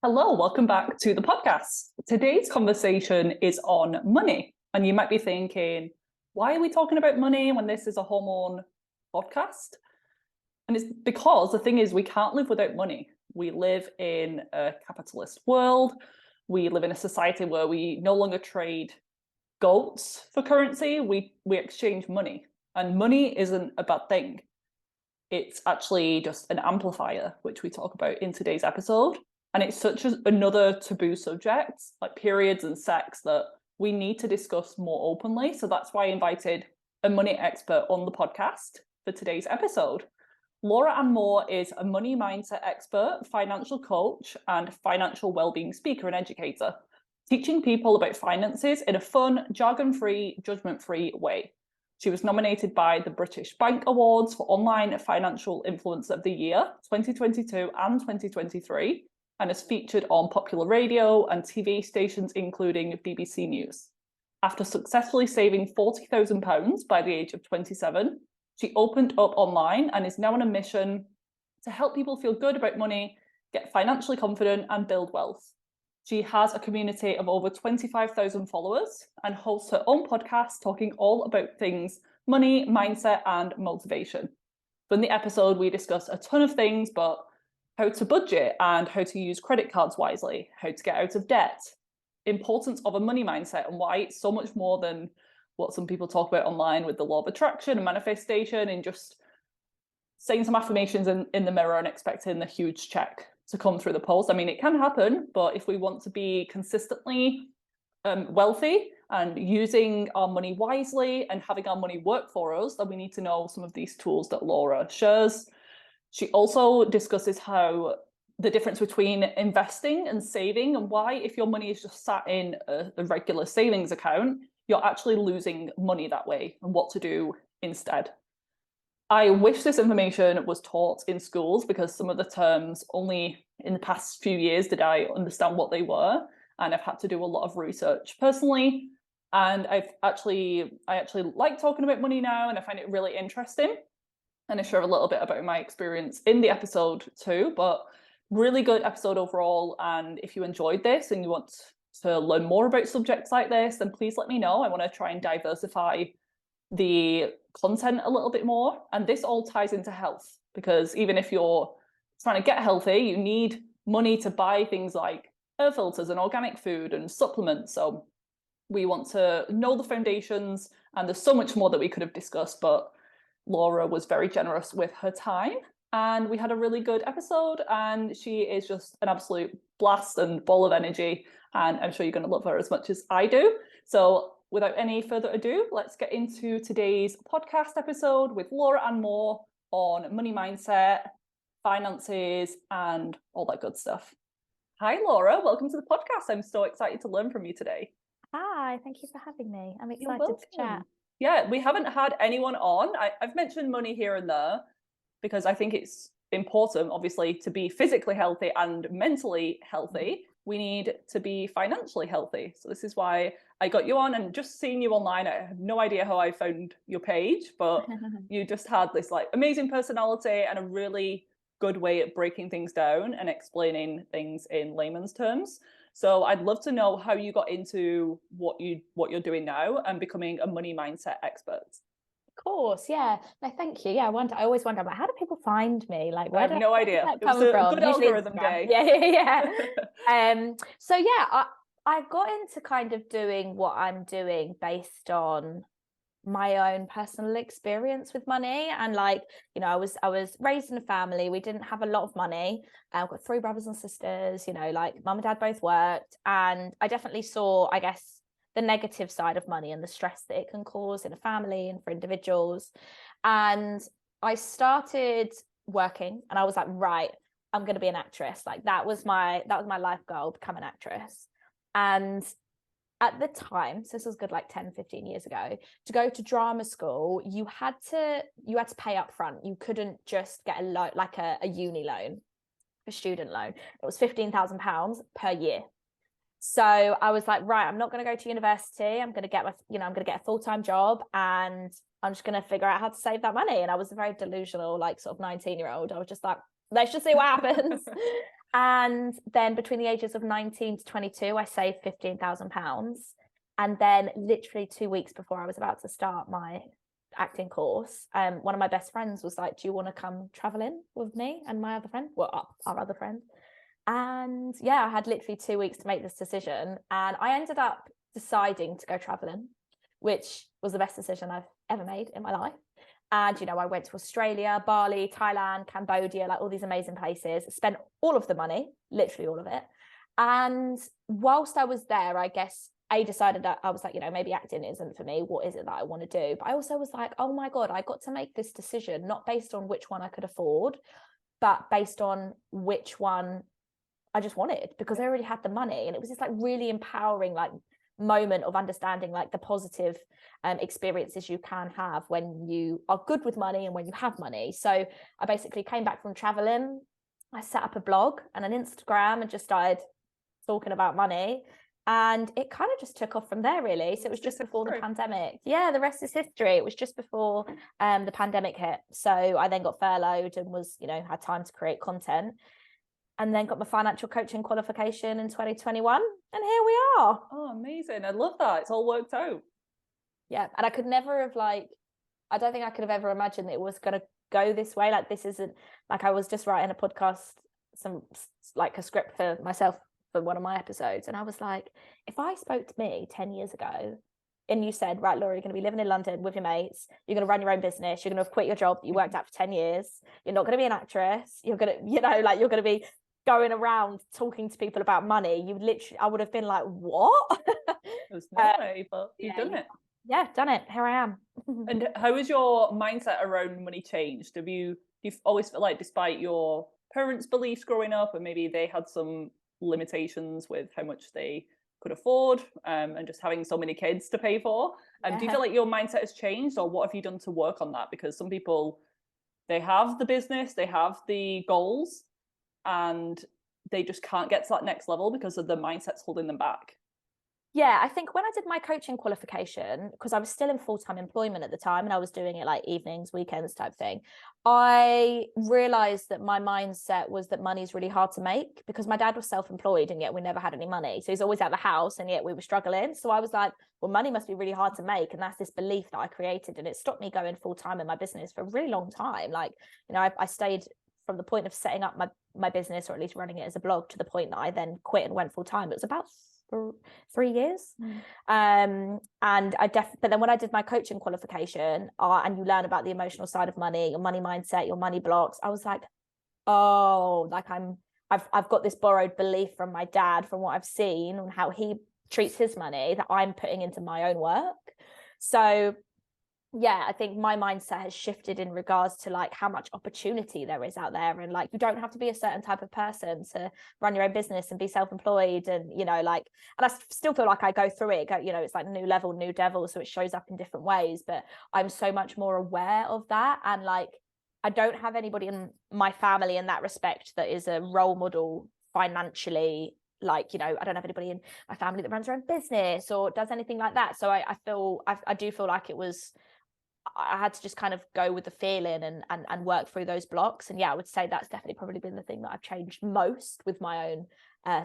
Hello, welcome back to the podcast. Today's conversation is on money. And you might be thinking, why are we talking about money when this is a hormone podcast? And it's because the thing is, we can't live without money. We live in a capitalist world. We live in a society where we no longer trade goats for currency. We exchange money. And money isn't a bad thing. It's actually just an amplifier, which we talk about in today's episode. And it's such another taboo subject, like periods and sex, that we need to discuss more openly. So that's why I invited a money expert on the podcast for today's episode. Laura Ann Moore is a money mindset expert, financial coach, and financial wellbeing speaker and educator, teaching people about finances in a fun, jargon-free, judgement-free way. She was nominated by the British Bank Awards for Online Financial Influencer of the Year 2022 and 2023, and is featured on popular radio and TV stations, including BBC News. After successfully saving £40,000 by the age of 27, she opened up online and is now on a mission to help people feel good about money, get financially confident, and build wealth. She has a community of over 25,000 followers and hosts her own podcast talking all about things money, mindset, and motivation. So in the episode, we discuss a ton of things, but how to budget and how to use credit cards wisely, how to get out of debt, importance of a money mindset and why it's so much more than what some people talk about online with the law of attraction and manifestation and just saying some affirmations in the mirror and expecting the huge check to come through the post. I mean, it can happen, but if we want to be consistently wealthy and using our money wisely and having our money work for us, then we need to know some of these tools that Laura shares. She also discusses how the difference between investing and saving and why, if your money is just sat in a regular savings account, you're actually losing money that way and what to do instead. I wish this information was taught in schools because some of the terms only in the past few years did I understand what they were. And I've had to do a lot of research personally. And I actually like talking about money now, and I find it really interesting. And I share a little bit about my experience in the episode too, but really good episode overall. And if you enjoyed this and you want to learn more about subjects like this, then please let me know. I want to try and diversify the content a little bit more. And this all ties into health, because even if you're trying to get healthy, you need money to buy things like air filters and organic food and supplements. So we want to know the foundations, and there's so much more that we could have discussed, but Laura was very generous with her time and we had a really good episode, and she is just an absolute blast and ball of energy, and I'm sure you're going to love her as much as I do. So without any further ado, let's get into today's podcast episode with Laura Ann Moore on money mindset, finances, and all that good stuff. Hi, Laura. Welcome to the podcast. I'm so excited to learn from you today. Hi, thank you for having me. I'm excited to chat. Yeah, we haven't had anyone on. I've mentioned money here and there because I think it's important, obviously, to be physically healthy and mentally healthy. We need to be financially healthy. So this is why I got you on, and just seeing you online, I have no idea how I found your page, but you just had this like amazing personality and a really good way at breaking things down and explaining things in layman's terms. So I'd love to know how you got into what you're doing now and becoming a money mindset expert. Of course, yeah. No, thank you. Yeah, I always wonder about how do people find me? Like, where I have no idea. It was a good algorithm day. Yeah. So yeah, I got into kind of doing what I'm doing based on my own personal experience with money. And like, you know, I was raised in a family. We didn't have a lot of money. I've got 3 brothers and sisters, you know, like mum and dad both worked, and I definitely saw, I guess, the negative side of money and the stress that it can cause in a family and for individuals. And I started working and I was like, right, I'm going to be an actress. Like that was my life goal, become an actress. And at the time, so this was good like 10, 15 years ago, to go to drama school, you had to pay up front. You couldn't just get a loan, like a uni loan, a student loan. It was £15,000 per year. So I was like, right, I'm not going to go to university. I'm going to get I'm going to get a full-time job, and I'm just going to figure out how to save that money. And I was a very delusional, like sort of 19-year-old. I was just like, let's just see what happens. And then between the ages of 19 to 22, I saved £15,000. And then literally 2 weeks before I was about to start my acting course, one of my best friends was like, do you want to come traveling with me and my other friend? Well, our other friend. And yeah, I had literally 2 weeks to make this decision. And I ended up deciding to go traveling, which was the best decision I've ever made in my life. And, you know, I went to Australia, Bali, Thailand, Cambodia, like all these amazing places, spent all of the money, literally all of it. And whilst I was there, I guess I decided that I was like, you know, maybe acting isn't for me. What is it that I want to do? But I also was like, oh my God, I got to make this decision, not based on which one I could afford, but based on which one I just wanted, because I already had the money. And it was this like really empowering, like, moment of understanding like the positive experiences you can have when you are good with money and when you have money. So I basically came back from traveling, I set up a blog and an Instagram and just started talking about money, and it kind of just took off from there, really. So it was just before the pandemic. Yeah, the rest is history. It was just before the pandemic hit. So I then got furloughed and was, you know, had time to create content, and then got my financial coaching qualification in 2021. And here we are. Oh, amazing. I love that. It's all worked out. Yeah. And I could never have I don't think I could have ever imagined that it was going to go this way. Like, this isn't like, I was just writing a podcast, like a script for myself for one of my episodes. And I was like, if I spoke to me 10 years ago and you said, right, Laura, you're going to be living in London with your mates, you're going to run your own business, you're going to have quit your job that you worked at for 10 years, you're not going to be an actress, you're going to, you know, like, you're going to be going around talking to people about money, I would have been like, what? There's no way, but you've done it. Yeah, done it. Here I am. And how has your mindset around money changed? Do you always feel like, despite your parents' beliefs growing up, and maybe they had some limitations with how much they could afford, and just having so many kids to pay for, do you feel like your mindset has changed, or what have you done to work on that? Because some people, they have the business, they have the goals, and they just can't get to that next level because of the mindset's holding them back. Yeah, I think when I did my coaching qualification, because I was still in full-time employment at the time and I was doing it like evenings, weekends type thing, I realized that my mindset was that money is really hard to make, because my dad was self-employed and yet we never had any money. So he's always at the house and yet we were struggling. So I was like, well, money must be really hard to make. And that's this belief that I created, and it stopped me going full-time in my business for a really long time. Like, you know, I stayed from the point of setting up my business, or at least running it as a blog, to the point that I then quit and went full-time. It was about 3 years. And but then when I did my coaching qualification, and you learn about the emotional side of money, your money mindset, your money blocks, I was like, oh, like I've got this borrowed belief from my dad, from what I've seen and how he treats his money, that I'm putting into my own work. So yeah, I think my mindset has shifted in regards to like how much opportunity there is out there, and like, you don't have to be a certain type of person to run your own business and be self-employed, and, you know, like, and I still feel like I go through it, you know, it's like new level, new devil, so it shows up in different ways, but I'm so much more aware of that. And like, I don't have anybody in my family in that respect that is a role model financially. Like, you know, I don't have anybody in my family that runs their own business or does anything like that. So I do feel like I had to just kind of go with the feeling and work through those blocks. And yeah, I would say that's definitely probably been the thing that I've changed most with my own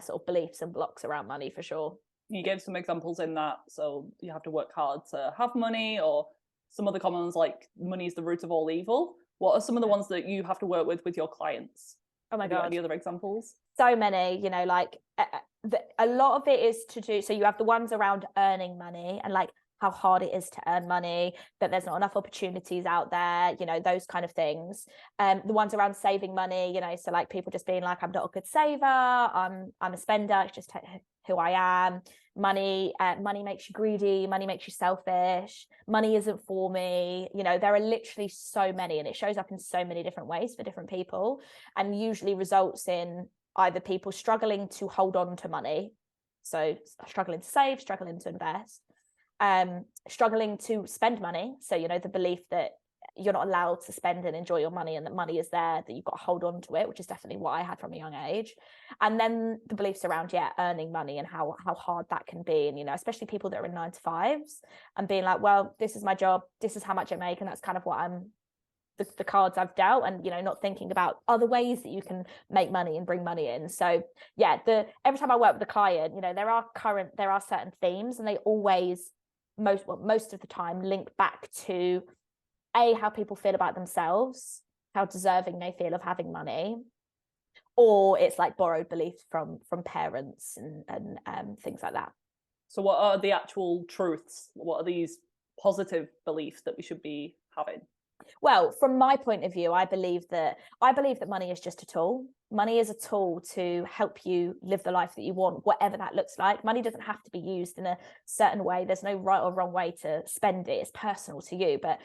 sort of beliefs and blocks around money, for sure. You gave some examples in that. So you have to work hard to have money, or some other common ones like money is the root of all evil. What are some of the ones that you have to work with your clients? Oh my God. Any other examples? So many, you know, like a lot of it is to do. So you have the ones around earning money and like how hard it is to earn money, that there's not enough opportunities out there, you know, those kind of things. The ones around saving money, you know, so like people just being like, I'm not a good saver, I'm a spender, it's just who I am. Money makes you greedy, money makes you selfish, money isn't for me. You know, there are literally so many, and it shows up in so many different ways for different people, and usually results in either people struggling to hold on to money, so struggling to save, struggling to invest, struggling to spend money. So, you know, the belief that you're not allowed to spend and enjoy your money, and that money is there, that you've got to hold on to it, which is definitely what I had from a young age. And then the beliefs around, earning money and how hard that can be. And, you know, especially people that are in 9 to 5s and being like, well, this is my job, this is how much I make, and that's kind of what I'm the cards I've dealt, and, you know, not thinking about other ways that you can make money and bring money in. So yeah, every time I work with a client, you know, there are certain themes, and they always most of the time link back to how people feel about themselves, how deserving they feel of having money, or it's like borrowed beliefs from parents and things like that. So what are the actual truths? What are these positive beliefs that we should be having? Well, from my point of view, I believe that money is just a tool. Money is a tool to help you live the life that you want, whatever that looks like. Money doesn't have to be used in a certain way. There's no right or wrong way to spend it. It's personal to you. But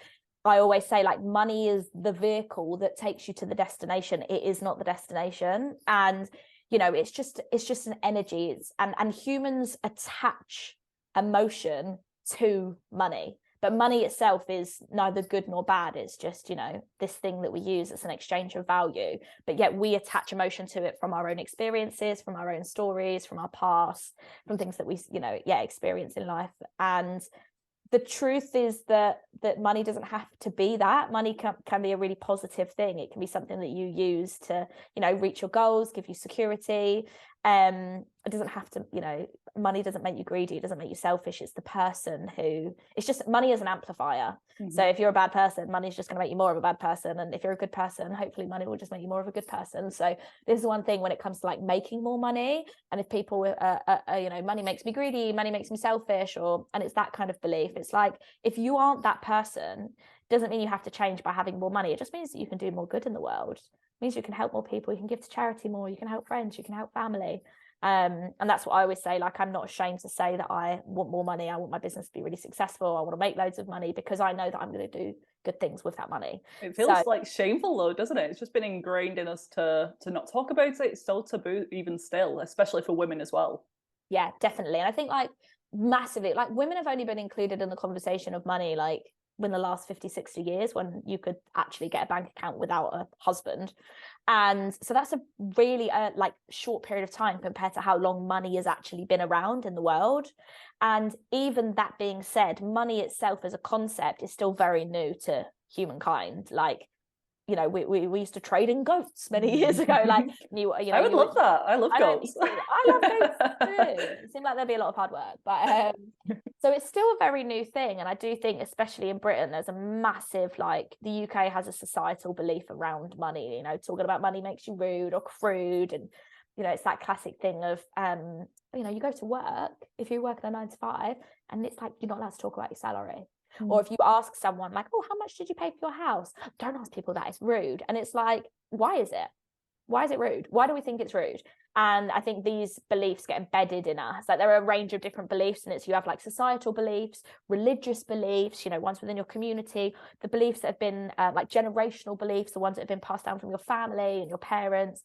I always say, like, money is the vehicle that takes you to the destination. It is not the destination. And, you know, it's just an energy. And humans attach emotion to money. But money itself is neither good nor bad. It's just, you know, this thing that we use as an exchange of value. But yet we attach emotion to it from our own experiences, from our own stories, from our past, from things that we, you know, experience in life. And the truth is that money doesn't have to be that. Money can be a really positive thing. It can be something that you use to, you know, reach your goals, give you security. It doesn't have to, you know, money doesn't make you greedy. It doesn't make you selfish. It's the person it's just, money is an amplifier. Mm-hmm. So if you're a bad person, money is just going to make you more of a bad person. And if you're a good person, hopefully money will just make you more of a good person. So this is one thing when it comes to like making more money. And if people you know, money makes me greedy, money makes me selfish, and it's that kind of belief. It's like, if you aren't that person, doesn't mean you have to change by having more money. It just means that you can do more good in the world. It means you can help more people, you can give to charity more, you can help friends, you can help family. And that's what I always say. Like, I'm not ashamed to say that I want more money. I want my business to be really successful. I want to make loads of money, because I know that I'm going to do good things with that money. It feels like shameful though, doesn't it? It's just been ingrained in us to not talk about it. It's still taboo, even still, especially for women as well. Yeah, definitely. And I think, like, massively, like, women have only been included in the conversation of money like in the last 50-60 years, when you could actually get a bank account without a husband. And so that's a really like short period of time compared to how long money has actually been around in the world. And even that being said, money itself as a concept is still very new to humankind. Like, you know, we used to trade in goats many years ago. Like, I would love that. I love goats. I love goats too. It seemed like there'd be a lot of hard work, but so it's still a very new thing. And I do think, especially in Britain, there's a massive, like, the UK has a societal belief around money. You know, talking about money makes you rude or crude, and, you know, it's that classic thing of you know, you go to work, if you work in a 9-to-5, and it's like, you're not allowed to talk about your salary. Or if you ask someone like, oh, how much did you pay for your house? Don't ask people that, it's rude. And it's like, why is it? Why is it rude? Why do we think it's rude? And I think these beliefs get embedded in us. Like, there are a range of different beliefs, and you have like societal beliefs, religious beliefs, you know, ones within your community, the beliefs that have been like generational beliefs, the ones that have been passed down from your family and your parents,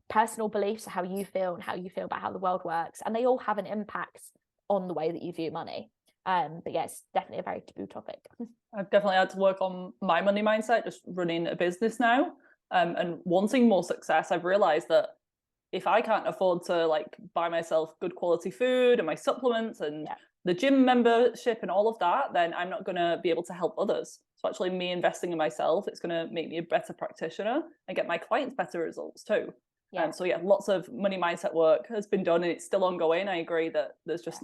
personal beliefs, how you feel and how you feel about how the world works. And they all have an impact on the way that you view money. But yeah, it's definitely a very taboo topic. I've definitely had to work on my money mindset, just running a business now, and wanting more success. I've realized that if I can't afford to like buy myself good quality food and my supplements and the gym membership and all of that, then I'm not going to be able to help others. So actually, me investing in myself, it's going to make me a better practitioner and get my clients better results too. So yeah, lots of money mindset work has been done, and it's still ongoing. I agree that there's just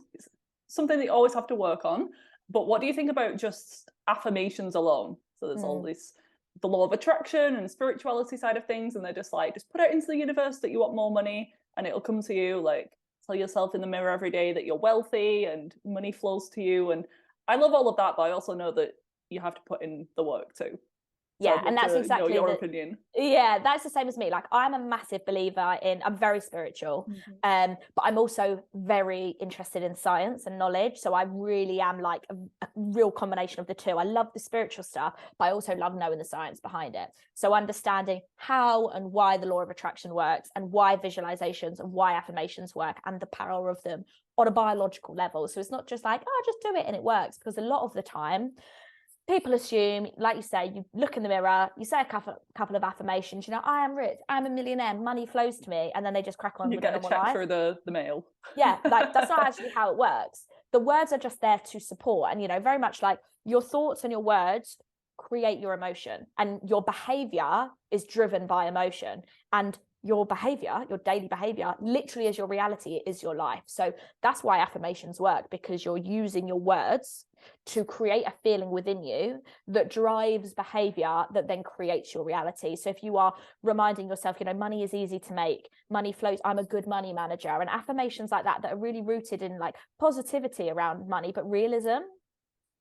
something that you always have to work on. But what do you think about just affirmations alone? So there's all this, the law of attraction and spirituality side of things, and they're just like, just put out into the universe that you want more money and it'll come to you. Like, tell yourself in the mirror every day that you're wealthy and money flows to you. And I love all of that, but I also know that you have to put in the work too. Yeah, and that's exactly your opinion. Yeah, that's the same as me. Like, I'm a massive believer I'm very spiritual, but I'm also very interested in science and knowledge. So I really am like a real combination of the two. I love the spiritual stuff, but I also love knowing the science behind it. So understanding how and why the law of attraction works, and why visualizations and why affirmations work, and the power of them on a biological level. So it's not just like, oh, just do it and it works, because a lot of the time people assume, like you say, you look in the mirror, you say a couple of affirmations, you know, I am rich, I'm a millionaire, money flows to me, and then they just crack on. You get a check through the mail. Yeah, like, that's not actually how it works. The words are just there to support, and, you know, very much like your thoughts and your words create your emotion, and your behavior is driven by emotion, and your behavior, your daily behavior, literally is your reality, is your life. So that's why affirmations work, because you're using your words to create a feeling within you that drives behavior that then creates your reality. So if you are reminding yourself, you know, money is easy to make, money flows, I'm a good money manager, and affirmations like that are really rooted in like positivity around money, but realism.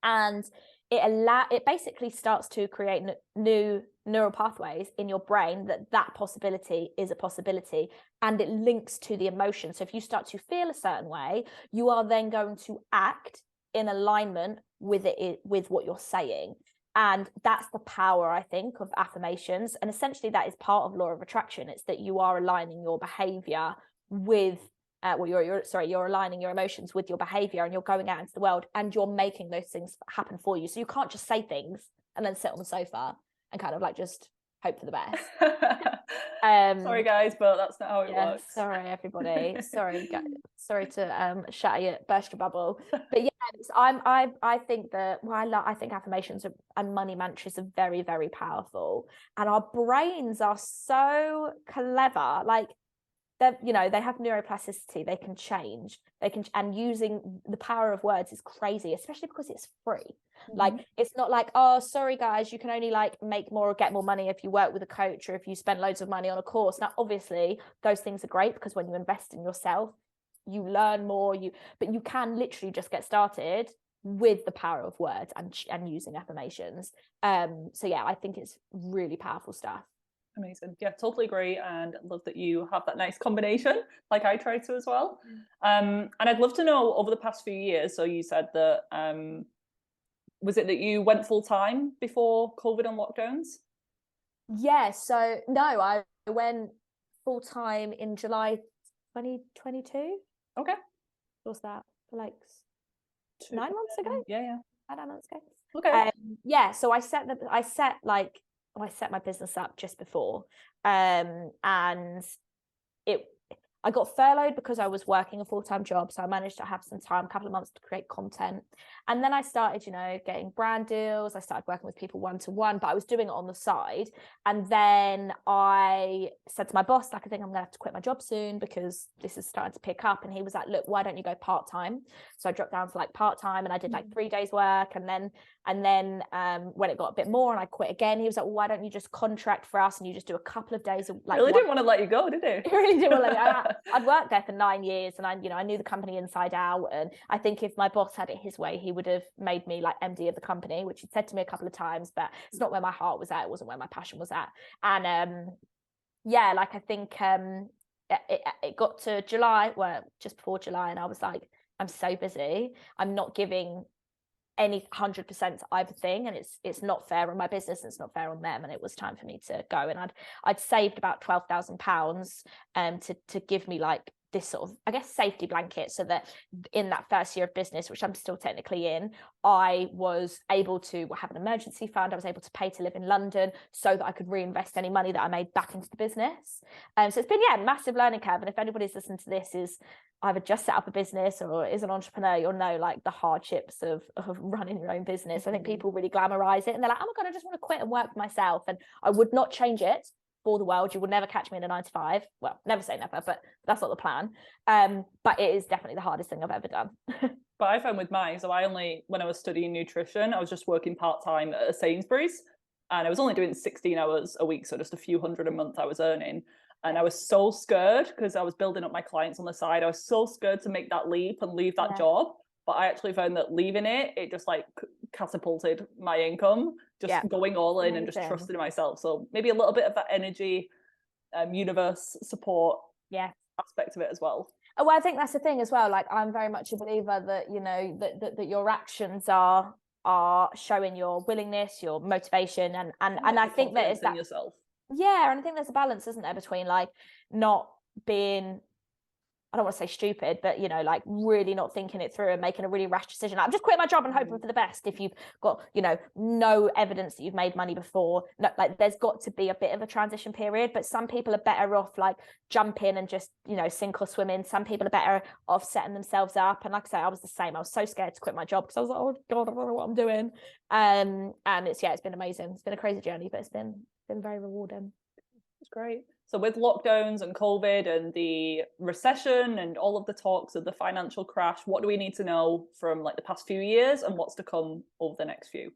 And it basically starts to create new neural pathways in your brain that possibility is a possibility, and it links to the emotion. So if you start to feel a certain way, you are then going to act in alignment with with what you're saying. And that's the power, I think, of affirmations. And essentially that is part of law of attraction. It's that you are aligning your behavior with you're aligning your emotions with your behavior, and you're going out into the world and you're making those things happen for you. So you can't just say things and then sit on the sofa and kind of like just hope for the best. Sorry guys, but that's not how it works. Sorry everybody. Sorry to burst your bubble. But yeah, I think that I think affirmations and money mantras are very, very powerful, and our brains are so clever. Like, you know, they have neuroplasticity, they can change, and using the power of words is crazy, especially because it's free. Like, it's not like, oh, sorry guys, you can only like make more or get more money if you work with a coach or if you spend loads of money on a course. Now obviously those things are great, because when you invest in yourself you learn more, but you can literally just get started with the power of words and using affirmations. So yeah, I think it's really powerful stuff. Amazing. Yeah, totally agree. And love that you have that nice combination, like I try to as well. And I'd love to know, over the past few years, so you said that, was it that you went full time before COVID and lockdowns? Yeah, so no, I went full time in July 2022. Okay. What's that? Like 9 months ago? Yeah. 9 months ago. Okay. Yeah, so I set my business up just before, and I got furloughed because I was working a full-time job, so I managed to have some time, a couple of months, to create content. And then I started, you know, getting brand deals. I started working with people one-to-one, but I was doing it on the side. And then I said to my boss, like, I think I'm gonna have to quit my job soon because this is starting to pick up. And he was like, look, why don't you go part-time? So I dropped down to like part-time, and I did like 3 days work. And then when it got a bit more and I quit again, he was like, well, why don't you just contract for us and you just do a couple of days of like. Really didn't want to let you go, did he? He really didn't want to let me. I'd worked there for 9 years, and I knew the company inside out. And I think if my boss had it his way, he would have made me like MD of the company, which he said to me a couple of times, but it's not where my heart was at. It wasn't where my passion was at. And yeah, like I think it got to July, well, just before July, and I was like, I'm so busy. I'm not giving any 100% to either thing, and it's not fair on my business, and it's not fair on them, and it was time for me to go. And I'd saved about £12,000 to give me like this sort of, I guess, safety blanket, so that in that first year of business, which I'm still technically in, I was able to have an emergency fund. I was able to pay to live in London so that I could reinvest any money that I made back into the business. So it's been, yeah, massive learning curve. And if anybody's listened to this is either just set up a business or is an entrepreneur, you'll know like the hardships of running your own business. I think people really glamorize it, and they're like, oh my God, I just want to quit and work for myself. And I would not change it for the world. You will never catch me in a 9 to 5. Well, never say never, but that's not the plan. But it is definitely the hardest thing I've ever done. But I found with mine, so when I was studying nutrition, I was just working part-time at a Sainsbury's, and I was only doing 16 hours a week, so just a few hundred a month I was earning. And I was so scared, because I was building up my clients on the side. I was so scared to make that leap and leave that job. But I actually found that leaving it just like catapulted my income, just going all in and just trusting myself. So maybe a little bit of that energy, universe support aspect of it as well. Oh, well, I think that's the thing as well. Like, I'm very much a believer that, you know, that your actions are showing your willingness, your motivation, and I think that it's that yourself. Yeah, and I think there's a balance, isn't there, between like not being I don't want to say stupid, but, you know, like really not thinking it through and making a really rash decision. Like, I'm just quitting my job and hoping for the best. If you've got, you know, no evidence that you've made money before, no, like there's got to be a bit of a transition period. But some people are better off like jump in and just, you know, sink or swim in. Some people are better off setting themselves up. And like I say, I was the same. I was so scared to quit my job because I was like, oh God, I don't know what I'm doing. And it's been amazing. It's been a crazy journey, but it's been very rewarding. It's great. So with lockdowns and COVID and the recession and all of the talks of the financial crash, what do we need to know from like the past few years and what's to come over the next few?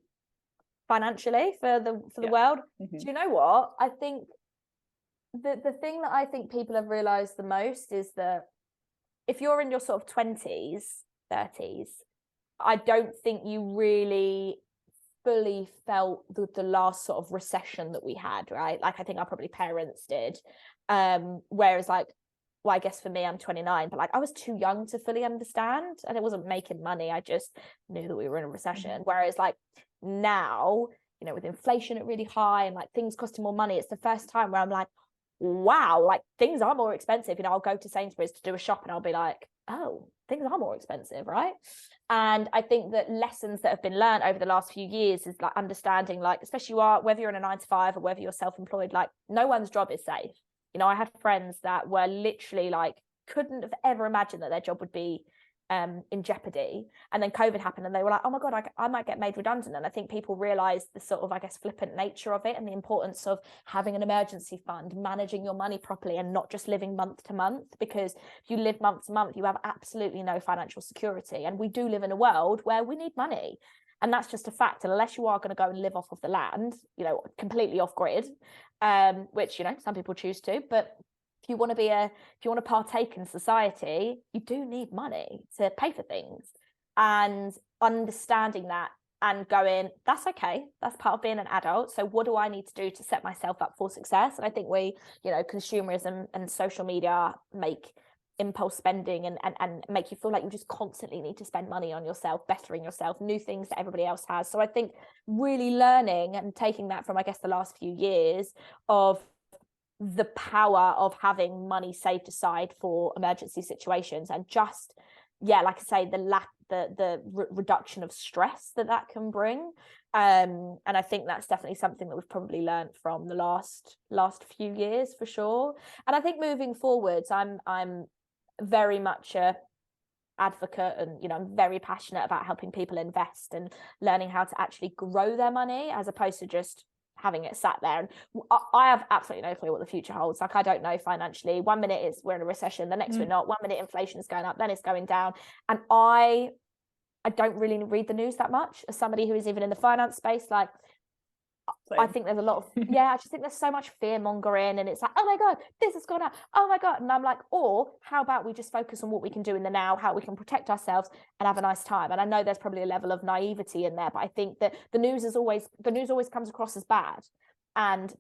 Financially for the world. Do you know what? I think the thing that I think people have realized the most is that if you're in your sort of 20s, 30s, I don't think you really fully felt the last sort of recession that we had, right? Like I think our probably parents did. Whereas like, well, I guess for me, I'm 29, but like I was too young to fully understand, and it wasn't making money. I just knew that we were in a recession. Whereas like now, you know, with inflation at really high and like things costing more money, it's the first time where I'm like, wow, like things are more expensive. You know, I'll go to Sainsbury's to do a shop and I'll be like, oh, things are more expensive, right? And I think that lessons that have been learned over the last few years is like understanding, like, especially whether you're in a 9 to 5 or whether you're self-employed, like no one's job is safe. You know, I had friends that were literally like, couldn't have ever imagined that their job would be in jeopardy. And then COVID happened and they were like, oh my God, I might get made redundant. And I think people realize the sort of, I guess, flippant nature of it and the importance of having an emergency fund, managing your money properly and not just living month to month, because if you live month to month, you have absolutely no financial security. And we do live in a world where we need money. And that's just a fact. And unless you are going to go and live off of the land, you know, completely off grid, which, you know, some people choose to, but if you want to partake in society, you do need money to pay for things. And understanding that and going, that's okay, that's part of being an adult. So what do I need to do to set myself up for success? And I think consumerism and social media make impulse spending and make you feel like you just constantly need to spend money on yourself, bettering yourself, new things that everybody else has. So I think really learning and taking that from, I guess, the last few years of the power of having money saved aside for emergency situations, and just like I say, the reduction of stress that can bring, and I think that's definitely something that we've probably learned from the last few years for sure. And I think moving forwards, I'm very much a advocate, and you know, I'm very passionate about helping people invest and learning how to actually grow their money as opposed to just having it sat there. And I have absolutely no clue what the future holds. Like, I don't know financially. 1 minute we're in a recession, the next we're not. 1 minute inflation is going up, then it's going down. And I don't really read the news that much as somebody who is even in the finance space. Like, same. I think there's a lot of I just think there's so much fear mongering, and it's like, oh my God, this has gone up, oh my God. And I'm like, or how about we just focus on what we can do in the now, how we can protect ourselves and have a nice time. And I know there's probably a level of naivety in there, but I think that the news always comes across as bad. And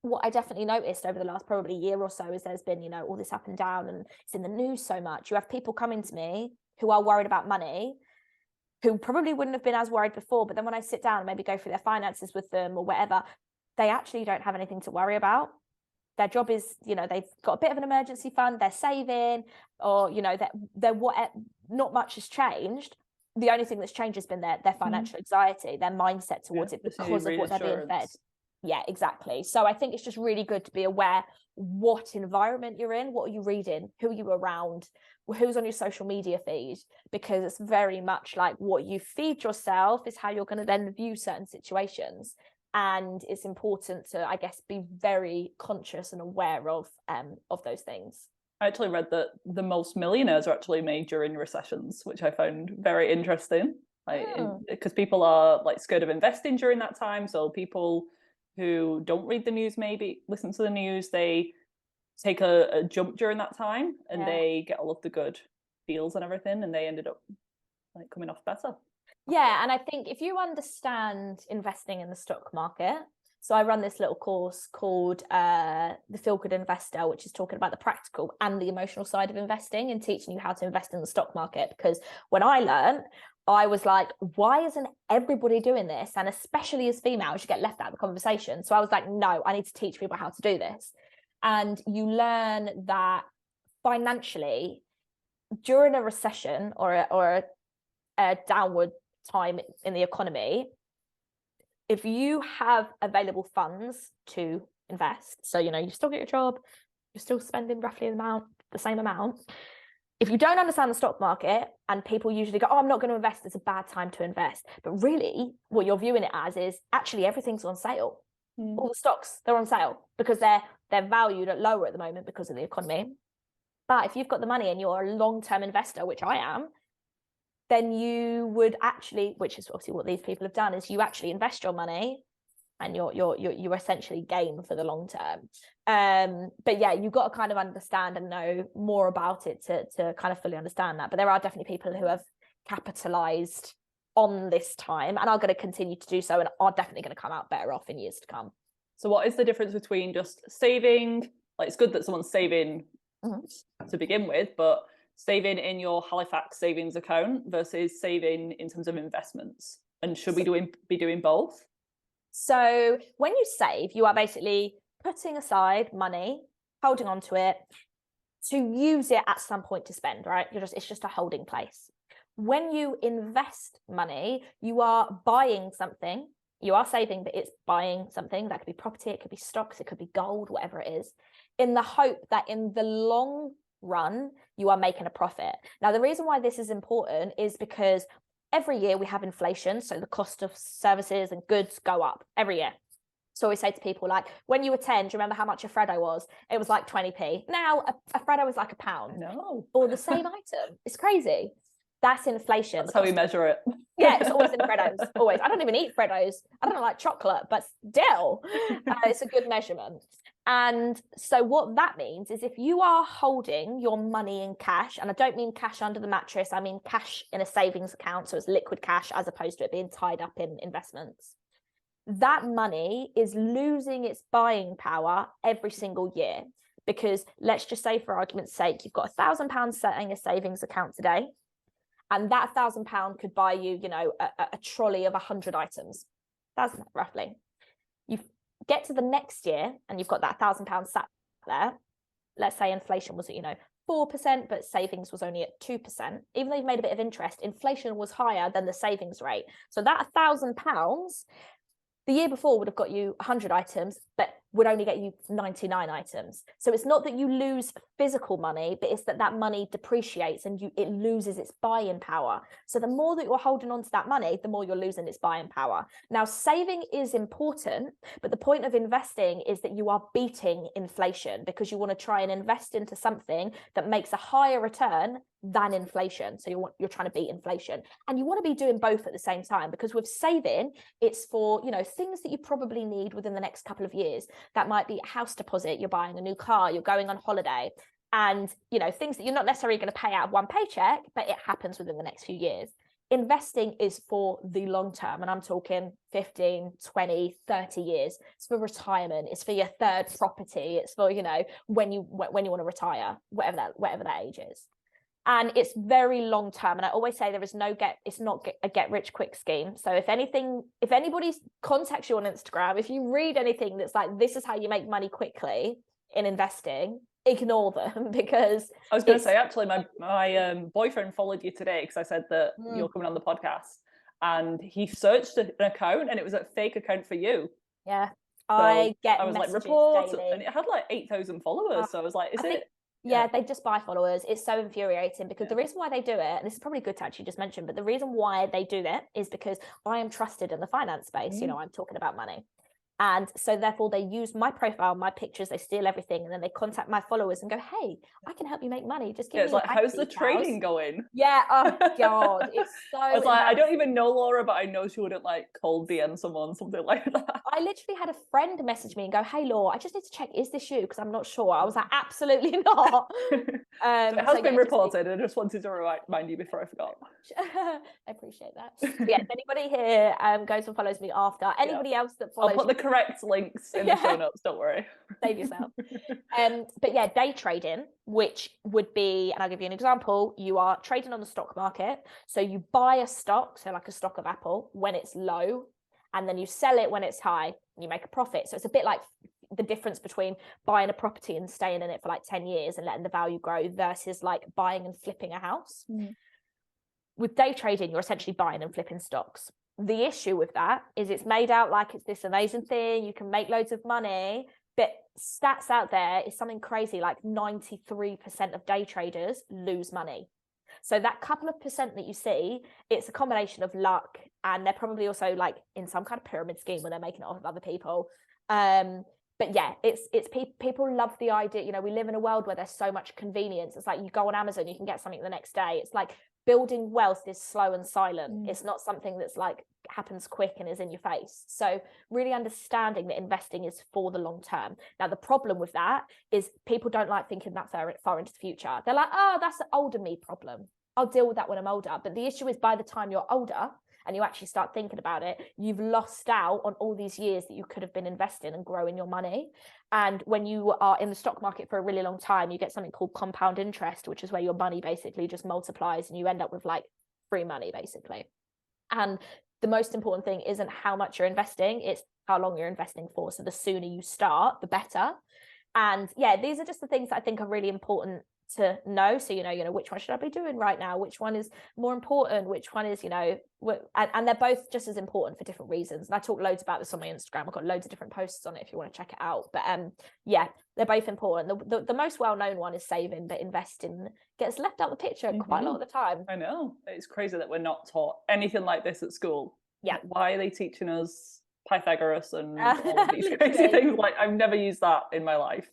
what I definitely noticed over the last probably year or so is there's been, you know, all this up and down, and it's in the news so much. You have people coming to me who are worried about money, who probably wouldn't have been as worried before, but then when I sit down and maybe go through their finances with them or whatever, they actually don't have anything to worry about. Their job is, you know, they've got a bit of an emergency fund, they're saving, or, you know, they're not much has changed. The only thing that's changed has been their financial anxiety, their mindset towards it because of what they're being fed. Yeah, exactly. So I think it's just really good to be aware what environment you're in, what are you reading, who are you around, who's on your social media feed, because it's very much like what you feed yourself is how you're going to then view certain situations. And it's important to, I guess, be very conscious and aware of those things. I actually read that the most millionaires are actually made during recessions, which I found very interesting. Because people are like scared of investing during that time. So people who don't read the news, maybe listen to the news, they take a jump during that time, and they get all of the good deals and everything, and they ended up like coming off better. Yeah, and I think if you understand investing in the stock market, so I run this little course called the Feel Good Investor, which is talking about the practical and the emotional side of investing and teaching you how to invest in the stock market. Because when I learned, I was like, why isn't everybody doing this? And especially as females, you get left out of the conversation. So I was like, no, I need to teach people how to do this. And you learn that financially, during a recession or a downward time in the economy, if you have available funds to invest, so you still get your job, you're still spending roughly the same amount. If you don't understand the stock market, and people usually go, oh, I'm not going to invest, it's a bad time to invest. But really, what you're viewing it as is actually everything's on sale. All the stocks, they're on sale because they're valued at lower at the moment because of the economy. But if you've got the money and you're a long-term investor, which I am, then you would actually, which is obviously what these people have done, is you actually invest your money and you're essentially gain for the long term. But yeah, you've got to kind of understand and know more about it to kind of fully understand that. But there are definitely people who have capitalized on this time and are going to continue to do so and are definitely going to come out better off in years to come. So what is the difference between just saving, like it's good that someone's saving to begin with, but saving in your Halifax savings account versus saving in terms of investments? And should we be doing both? So when you save, you are basically putting aside money, holding on to it, to use it at some point to spend, right? It's just a holding place. When you invest money, you are buying something. You are saving, but it's buying something. That could be property, it could be stocks, it could be gold, whatever it is, in the hope that in the long run, you are making a profit. Now, the reason why this is important is because every year we have inflation. So the cost of services and goods go up every year. So we say to people, like, when you were 10, do you remember how much a Freddo was? It was like 20p. Now a Freddo is like £1. No. Or the same item. It's crazy. That's inflation. That's how we measure it. Yeah, it's always in Freddos. Always. I don't even eat Freddos. I don't like chocolate, but still, it's a good measurement. And so what that means is if you are holding your money in cash, and I don't mean cash under the mattress, I mean cash in a savings account, so it's liquid cash as opposed to it being tied up in investments, that money is losing its buying power every single year. Because let's just say, for argument's sake, you've got £1,000 set in a savings account today, and that £1,000 could buy you, a trolley of 100 items, 1,000 roughly. You get to the next year and you've got that £1,000 sat there. Let's say inflation was at 4%, but savings was only at 2%. Even though you've made a bit of interest, inflation was higher than the savings rate. So that £1,000 the year before would have got you 100 items, but would only get you 99 items. So it's not that you lose physical money, but it's that money depreciates and it loses its buying power. So the more that you're holding on to that money, the more you're losing its buying power. Now, saving is important, but the point of investing is that you are beating inflation, because you want to try and invest into something that makes a higher return than inflation. So you're trying to beat inflation, and you want to be doing both at the same time, because with saving, it's for things that you probably need within the next couple of years. That might be a house deposit, you're buying a new car, you're going on holiday, and things that you're not necessarily going to pay out of one paycheck, but it happens within the next few years. Investing is for the long term, and I'm talking 15, 20, 30 years. It's for retirement, it's for your third property, it's for when you want to retire, whatever that age is. And it's very long term. And I always say it's not a get rich quick scheme. So if anybody contacts you on Instagram, if you read anything that's like, this is how you make money quickly in investing, ignore them, because I was going to say, actually, my boyfriend followed you today because I said that you're coming on the podcast, and he searched an account and it was a fake account for you. Yeah. So I was like, reports daily. And it had like 8,000 followers. So I was like, yeah, they just buy followers. It's so infuriating, because the reason why they do it, and this is probably good to actually just mention, but the reason why they do that is because I am trusted in the finance space. I'm talking about money. And so therefore they use my profile, my pictures, they steal everything, and then they contact my followers and go, hey, I can help you make money. Just give me it's like, how's the training going? Yeah, oh God, it's so I was like, I don't even know Laura, but I know she wouldn't like cold DM someone, something like that. I literally had a friend message me and go, hey Laura, I just need to check, is this you? Because I'm not sure. I was like, absolutely not. So it has been reported. I just wanted to remind you before I forgot. I appreciate that. But yeah, if anybody here goes and follows me after, anybody else that follows, I'll put the correct links in the show notes, don't worry. Save yourself. But yeah, day trading, which would be, and I'll give you an example, you are trading on the stock market. So you buy a stock, so like a stock of Apple, when it's low, and then you sell it when it's high, and you make a profit. So it's a bit like the difference between buying a property and staying in it for like 10 years and letting the value grow versus like buying and flipping a house. With day trading, you're essentially buying and flipping stocks. The issue with that is it's made out like it's this amazing thing, you can make loads of money, but stats out there is something crazy, like 93% of day traders lose money. So that couple of percent that you see, it's a combination of luck, and they're probably also like in some kind of pyramid scheme where they're making it off of other people. But yeah, it's people love the idea. You know, we live in a world where there's so much convenience. It's like you go on Amazon, you can get something the next day. It's like building wealth is slow and silent. It's not something that's like happens quick and is in your face. So really understanding that investing is for the long term. Now, the problem with that is people don't like thinking that far into the future. They're like, oh, that's an older me problem. I'll deal with that when I'm older. But the issue is by the time you're older and you actually start thinking about it, you've lost out on all these years that you could have been investing and growing your money. And when you are in the stock market for a really long time, you get something called compound interest, which is where your money basically just multiplies and you end up with like free money basically. And the most important thing isn't how much you're investing, it's how long you're investing for. So the sooner you start, the better. And yeah, these are just the things that I think are really important to know. So, you know, which one should I be doing right now? Which one is more important? Which one is, you know, and they're both just as important for different reasons. And I talk loads about this on my Instagram. I've got loads of different posts on it if you want to check it out. But yeah, they're both important. The most well-known one is saving, but investing gets left out the picture quite a lot of the time. I know. It's crazy that we're not taught anything like this at school. Yeah. Why are they teaching us Pythagoras and all of these crazy things? Like, I've never used that in my life.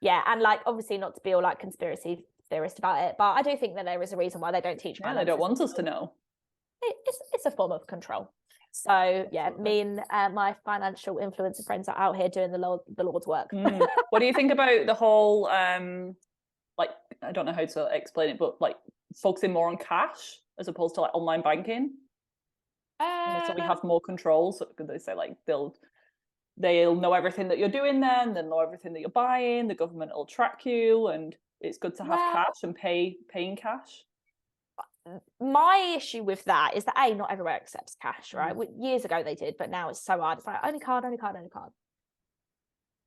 Yeah, and like obviously not to be all like conspiracy theorist about it, but I do think that there is a reason why they don't teach. Yeah, they don't want us to know. It's a form of control. So yeah, me and my financial influencer friends are out here doing the Lord's work. What do you think about the whole like, I don't know how to explain it, but like focusing more on cash as opposed to like online banking? So we have more control. So they say like they'll know everything that you're doing, then they'll know everything that you're buying, the government will track you, and it's good to have cash and paying cash. My issue with that is that not everywhere accepts cash, right? Years ago they did, but now it's so hard. It's like only card.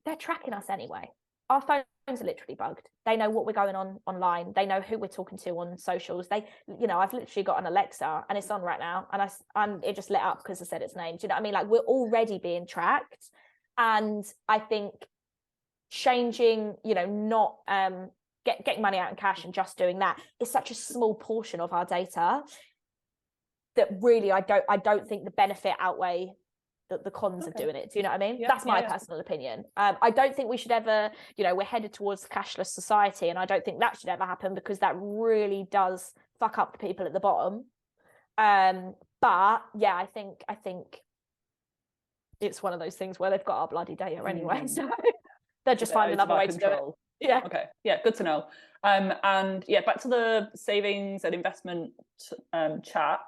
They're tracking us anyway. Our phones are literally bugged. They know what we're going on online. They know who we're talking to on socials. They, you know, I've literally got an Alexa and it's on right now, and it just lit up because I said its name. Do you know what I mean? Like, we're already being tracked, and I think changing, you know, not getting money out in cash and just doing that is such a small portion of our data that really I don't think the benefit outweigh the cons of doing it. Do you know what I mean? That's my personal opinion. I don't think we should ever, you know, we're headed towards cashless society, and I don't think that should ever happen because that really does fuck up the people at the bottom. But yeah, I think it's one of those things where they've got our bloody data anyway, so they're just finding another way to do it. Yeah. Okay. Yeah. Good to know. And yeah, back to the savings and investment chat.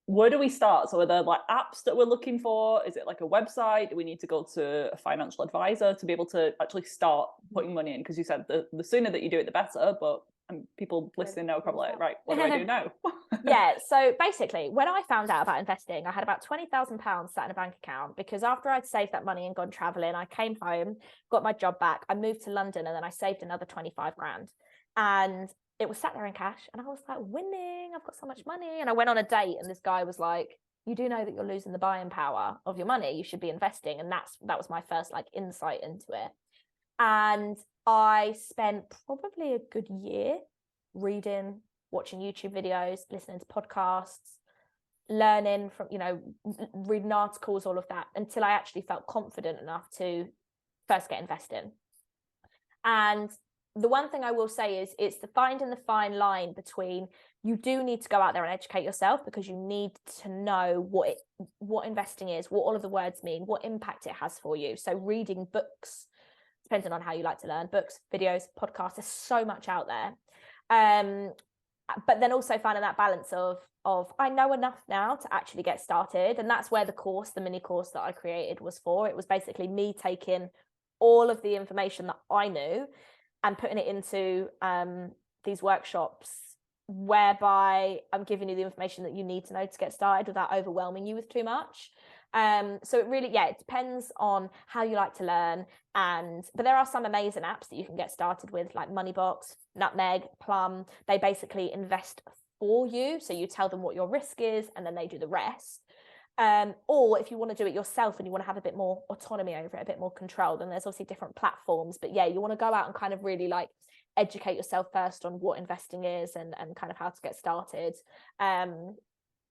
Where do we start? So are there like apps that we're looking for? Is it like a website? Do we need to go to a financial advisor to be able to actually start putting money in? Because you said the sooner that you do it, the better. But people listening now are probably like, right, what do I do now? Yeah. So basically, when I found out about investing, I had about £20,000 sat in a bank account because after I'd saved that money and gone traveling, I came home, got my job back, I moved to London, and then I saved another 25 grand. And it was sat there in cash, and I was like, winning, I've got so much money. And I went on a date, and this guy was like, you do know that you're losing the buying power of your money, you should be investing. And that was my first like insight into it. And I spent probably a good year reading, watching YouTube videos, listening to podcasts, learning from, you know, reading articles, all of that, until I actually felt confident enough to first get investing. And the one thing I will say is it's finding the fine line between, you do need to go out there and educate yourself because you need to know what investing is, what all of the words mean, what impact it has for you. So reading books, depending on how you like to learn, books, videos, podcasts, there's so much out there. But then also finding that balance of I know enough now to actually get started. And that's where the mini course that I created was for. It was basically me taking all of the information that I knew and putting it into these workshops whereby I'm giving you the information that you need to know to get started without overwhelming you with too much. So it really, it depends on how you like to learn. But there are some amazing apps that you can get started with, like Moneybox, Nutmeg, Plum. They basically invest for you. So you tell them what your risk is and then they do the rest. Or if you want to do it yourself and you want to have a bit more autonomy over it, a bit more control, then there's obviously different platforms. But you want to go out and kind of really like educate yourself first on what investing is and kind of how to get started. And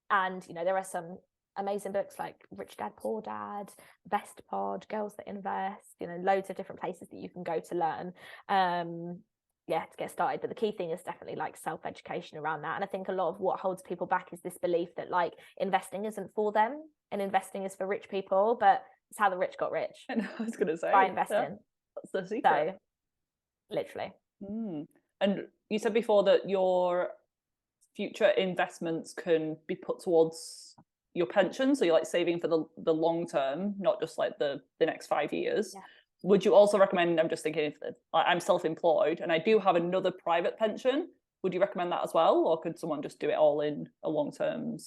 there are some amazing books like Rich Dad Poor Dad, Best Pod, Girls That Invest, loads of different places that you can go to learn to get started. But the key thing is definitely like self-education around that. And I think a lot of what holds people back is this belief that like investing isn't for them and investing is for rich people, but it's how the rich got rich. I was going to say, by investing. That's the secret. So literally. And you said before that your future investments can be put towards your pension, so you're like saving for the long term, not just like the next 5 years. Would you also recommend, I'm just thinking, if I'm self-employed and I do have another private pension, would you recommend that as well, or could someone just do it all in a long-term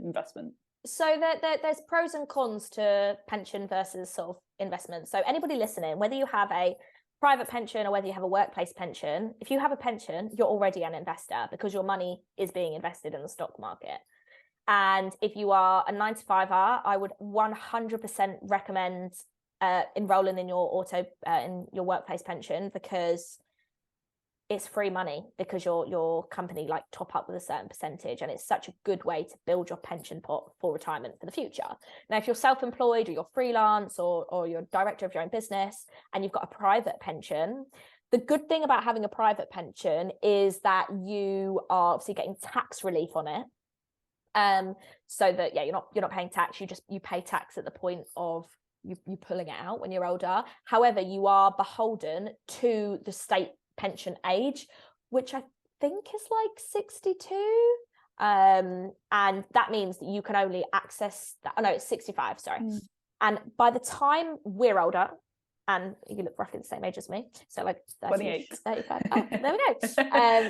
investment? So there's pros and cons to pension versus sort of investment. So anybody listening, whether you have a private pension or whether you have a workplace pension, if you have a pension, you're already an investor because your money is being invested in the stock market. And if you are a 9-to-5er, I would 100% recommend enrolling in your in your workplace pension, because it's free money, because your company like top up with a certain percentage, and it's such a good way to build your pension pot for retirement for the future. Now, if you're self-employed or you're freelance or you're director of your own business and you've got a private pension, the good thing about having a private pension is that you are obviously getting tax relief on it. So that you're not paying tax, you pay tax at the point of you pulling it out when you're older. However, you are beholden to the state pension age, which I think is like 62, and that means that you can only access that. Oh no, it's 65, sorry. And by the time we're older, and you look roughly the same age as me, so like 28, 35. Oh, there we go.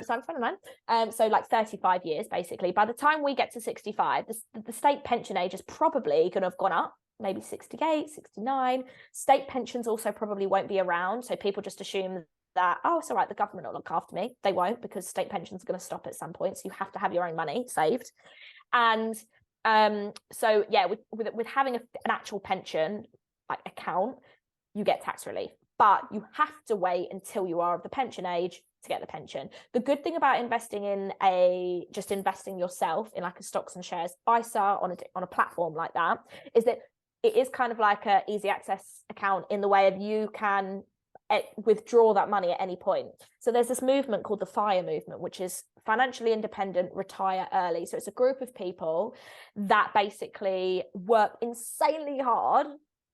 So I'm 29. So like 35 years basically. By the time we get to 65, the state pension age is probably going to have gone up, maybe 68, 69. State pensions also probably won't be around, so people just assume that, oh, it's all right, the government will look after me. They won't, because state pensions are going to stop at some point, so you have to have your own money saved. And so with having an actual pension like account, you get tax relief, but you have to wait until you are of the pension age to get the pension. The good thing about investing investing yourself in like a stocks and shares ISA on a platform like that is that it is kind of like a easy access account, in the way of you can withdraw that money at any point. So there's this movement called the FIRE movement, which is financially independent, retire early. So it's a group of people that basically work insanely hard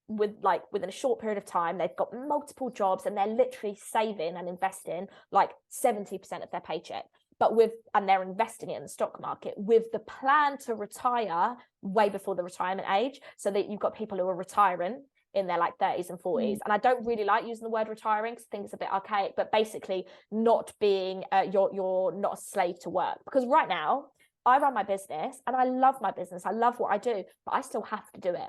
within a short period of time. They've got multiple jobs and they're literally saving and investing like 70% of their paycheck, and they're investing it in the stock market with the plan to retire way before the retirement age, so that you've got people who are retiring in their like 30s and 40s. And I don't really like using the word retiring because I think it's a bit archaic, but basically not being you're not a slave to work. Because right now I run my business and I love my business, I love what I do, but I still have to do it.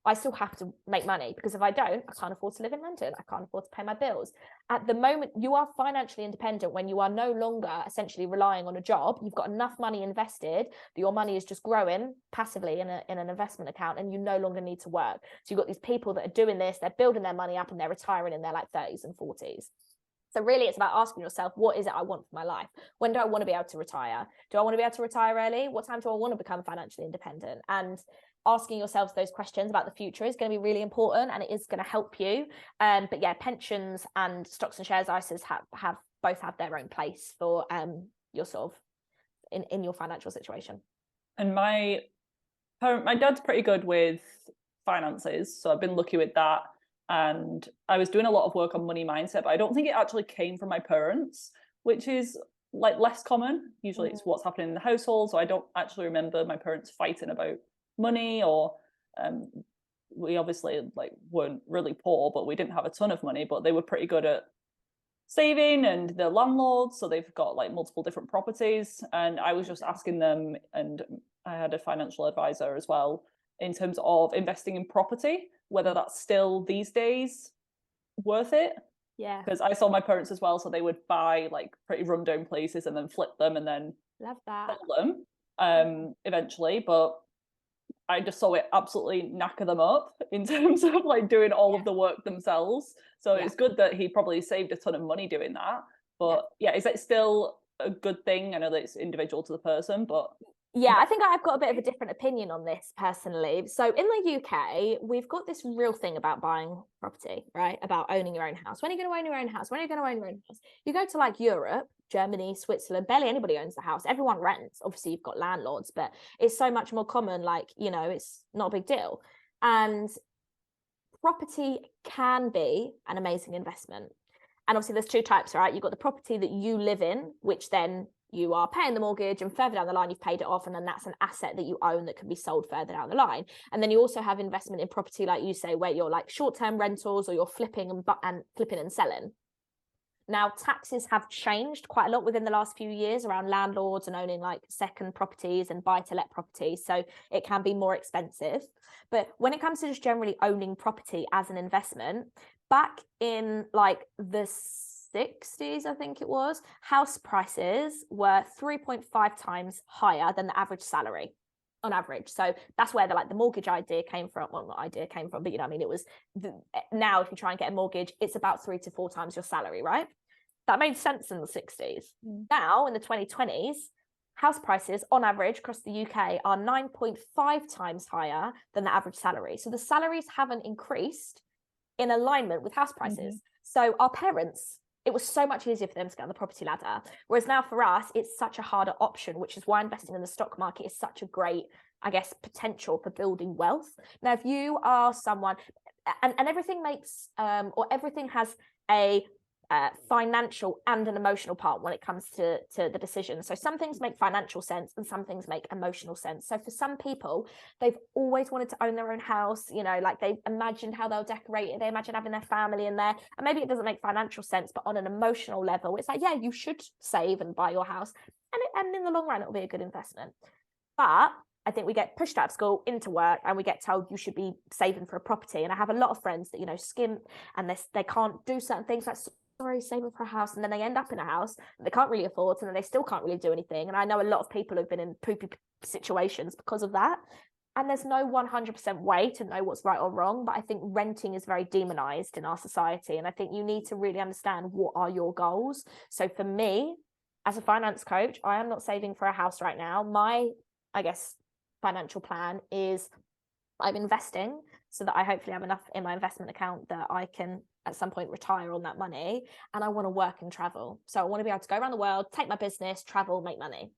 I still have to make money, because if I don't, I can't afford to live in London. I can't afford to pay my bills. At the moment, you are financially independent when you are no longer essentially relying on a job. You've got enough money invested that your money is just growing passively in an investment account, and you no longer need to work. So you've got these people that are doing this, they're building their money up, and they're retiring in their like 30s and 40s. So really it's about asking yourself, what is it I want for my life? When do I want to be able to retire? Do I want to be able to retire early? What time do I want to become financially independent? And asking yourselves those questions about the future is going to be really important, and it is going to help you. But pensions and stocks and shares ISAs have both their own place for your sort of in your financial situation. And my dad's pretty good with finances, so I've been lucky with that. And I was doing a lot of work on money mindset, but I don't think it actually came from my parents, which is like less common. Usually it's what's happening in the household. So I don't actually remember my parents fighting about money, or we obviously like weren't really poor, but we didn't have a ton of money, but they were pretty good at saving, and they're landlords, so they've got like multiple different properties. And I was just asking them, and I had a financial advisor as well, in terms of investing in property, whether that's still these days worth it. Yeah, because I saw my parents as well, so they would buy like pretty rundown places and then flip them and then love that. sell them eventually. But I just saw it absolutely knacker them up in terms of like doing all of the work themselves. So it's good that he probably saved a ton of money doing that. But yeah, is it still a good thing? I know that it's individual to the person, but yeah, I think I've got a bit of a different opinion on this personally. So in the UK, we've got this real thing about buying property, right? About owning your own house. When are you going to own your own house? When are you going to own your own house? You go to like Europe, Germany, Switzerland, barely anybody owns the house. Everyone rents. Obviously, you've got landlords, but it's so much more common. Like, you know, it's not a big deal. And property can be an amazing investment. And obviously there's two types, right? You've got the property that you live in, which then you are paying the mortgage, and further down the line you've paid it off, and then that's an asset that you own that can be sold further down the line. And then you also have investment in property, like you say, where you're like short-term rentals, or you're flipping and selling. Now, taxes have changed quite a lot within the last few years around landlords and owning like second properties and buy-to-let properties, so it can be more expensive. But when it comes to just generally owning property as an investment, back in like the 60s, I think it was, house prices were 3.5 times higher than the average salary on average. So that's where the mortgage idea came from. Well, not idea came from, but you know, I mean, it was now if you try and get a mortgage, it's about 3 to 4 times your salary, right? That made sense in the 60s. Now in the 2020s, house prices on average across the UK are 9.5 times higher than the average salary. So the salaries haven't increased in alignment with house prices. So our parents, it was so much easier for them to get on the property ladder. Whereas now for us, it's such a harder option, which is why investing in the stock market is such a great, I guess, potential for building wealth. Now, if you are someone, and everything makes, or everything has a financial and an emotional part when it comes to the decision. So some things make financial sense and some things make emotional sense. So for some people, they've always wanted to own their own house, you know, like they've imagined how they'll decorate it, they imagine having their family in there, and maybe it doesn't make financial sense, but on an emotional level, it's like, yeah, you should save and buy your house, and in the long run, it'll be a good investment. But I think we get pushed out of school into work and we get told you should be saving for a property. And I have a lot of friends that, you know, skimp and they can't do certain things, like saving for a house, and then they end up in a house that they can't really afford, and then they still can't really do anything. And I know a lot of people have been in poopy situations because of that. And there's no 100% way to know what's right or wrong, but I think renting is very demonized in our society, and I think you need to really understand what are your goals. So for me, as a finance coach, I am not saving for a house right now. My, I guess, financial plan is I'm investing so that I hopefully have enough in my investment account that I can at some point retire on that money, and I want to work and travel. So I want to be able to go around the world, take my business, travel, make money.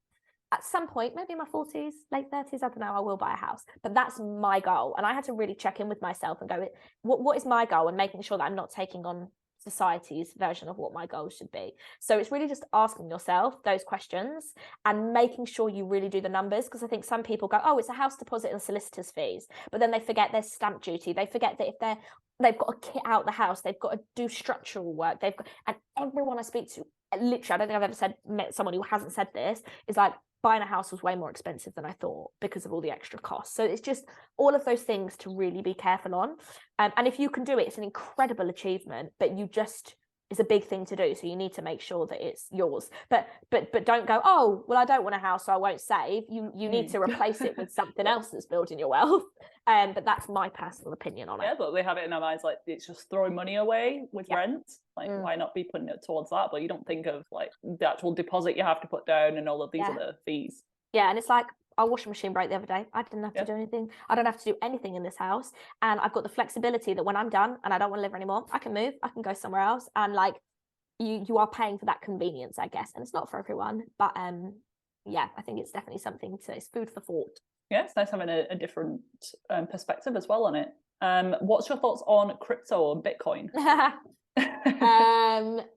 At some point, maybe in my 40s, late 30s, I don't know, I will buy a house. But that's my goal. And I had to really check in with myself and go, what is my goal? And making sure that I'm not taking on society's version of what my goals should be. So it's really just asking yourself those questions and making sure you really do the numbers, because I think some people go, oh, it's a house deposit and solicitor's fees, but then they forget there's stamp duty. They forget that if they've got to kit out the house, they've got to do structural work, and everyone I speak to, literally, I don't think I've ever met someone who hasn't said this, is like, buying a house was way more expensive than I thought because of all the extra costs. So it's just all of those things to really be careful on. And if you can do it, it's an incredible achievement, but it's a big thing to do. So you need to make sure that it's yours. But don't go, oh, well, I don't want a house, so I won't save. You need to replace it with something else that's building your wealth. But that's my personal opinion on it. Yeah, but we have it in our minds like it's just throwing money away with rent. Like, why not be putting it towards that? But you don't think of like the actual deposit you have to put down and all of these other fees. Yeah, and it's like, our washing machine broke the other day. I didn't have to do anything. I don't have to do anything in this house. And I've got the flexibility that when I'm done and I don't want to live anymore, I can move, I can go somewhere else. And like, you are paying for that convenience, I guess. And it's not for everyone. But yeah, I think it's definitely something it's food for thought. Yeah, it's nice having a different perspective as well on it. What's your thoughts on crypto and Bitcoin?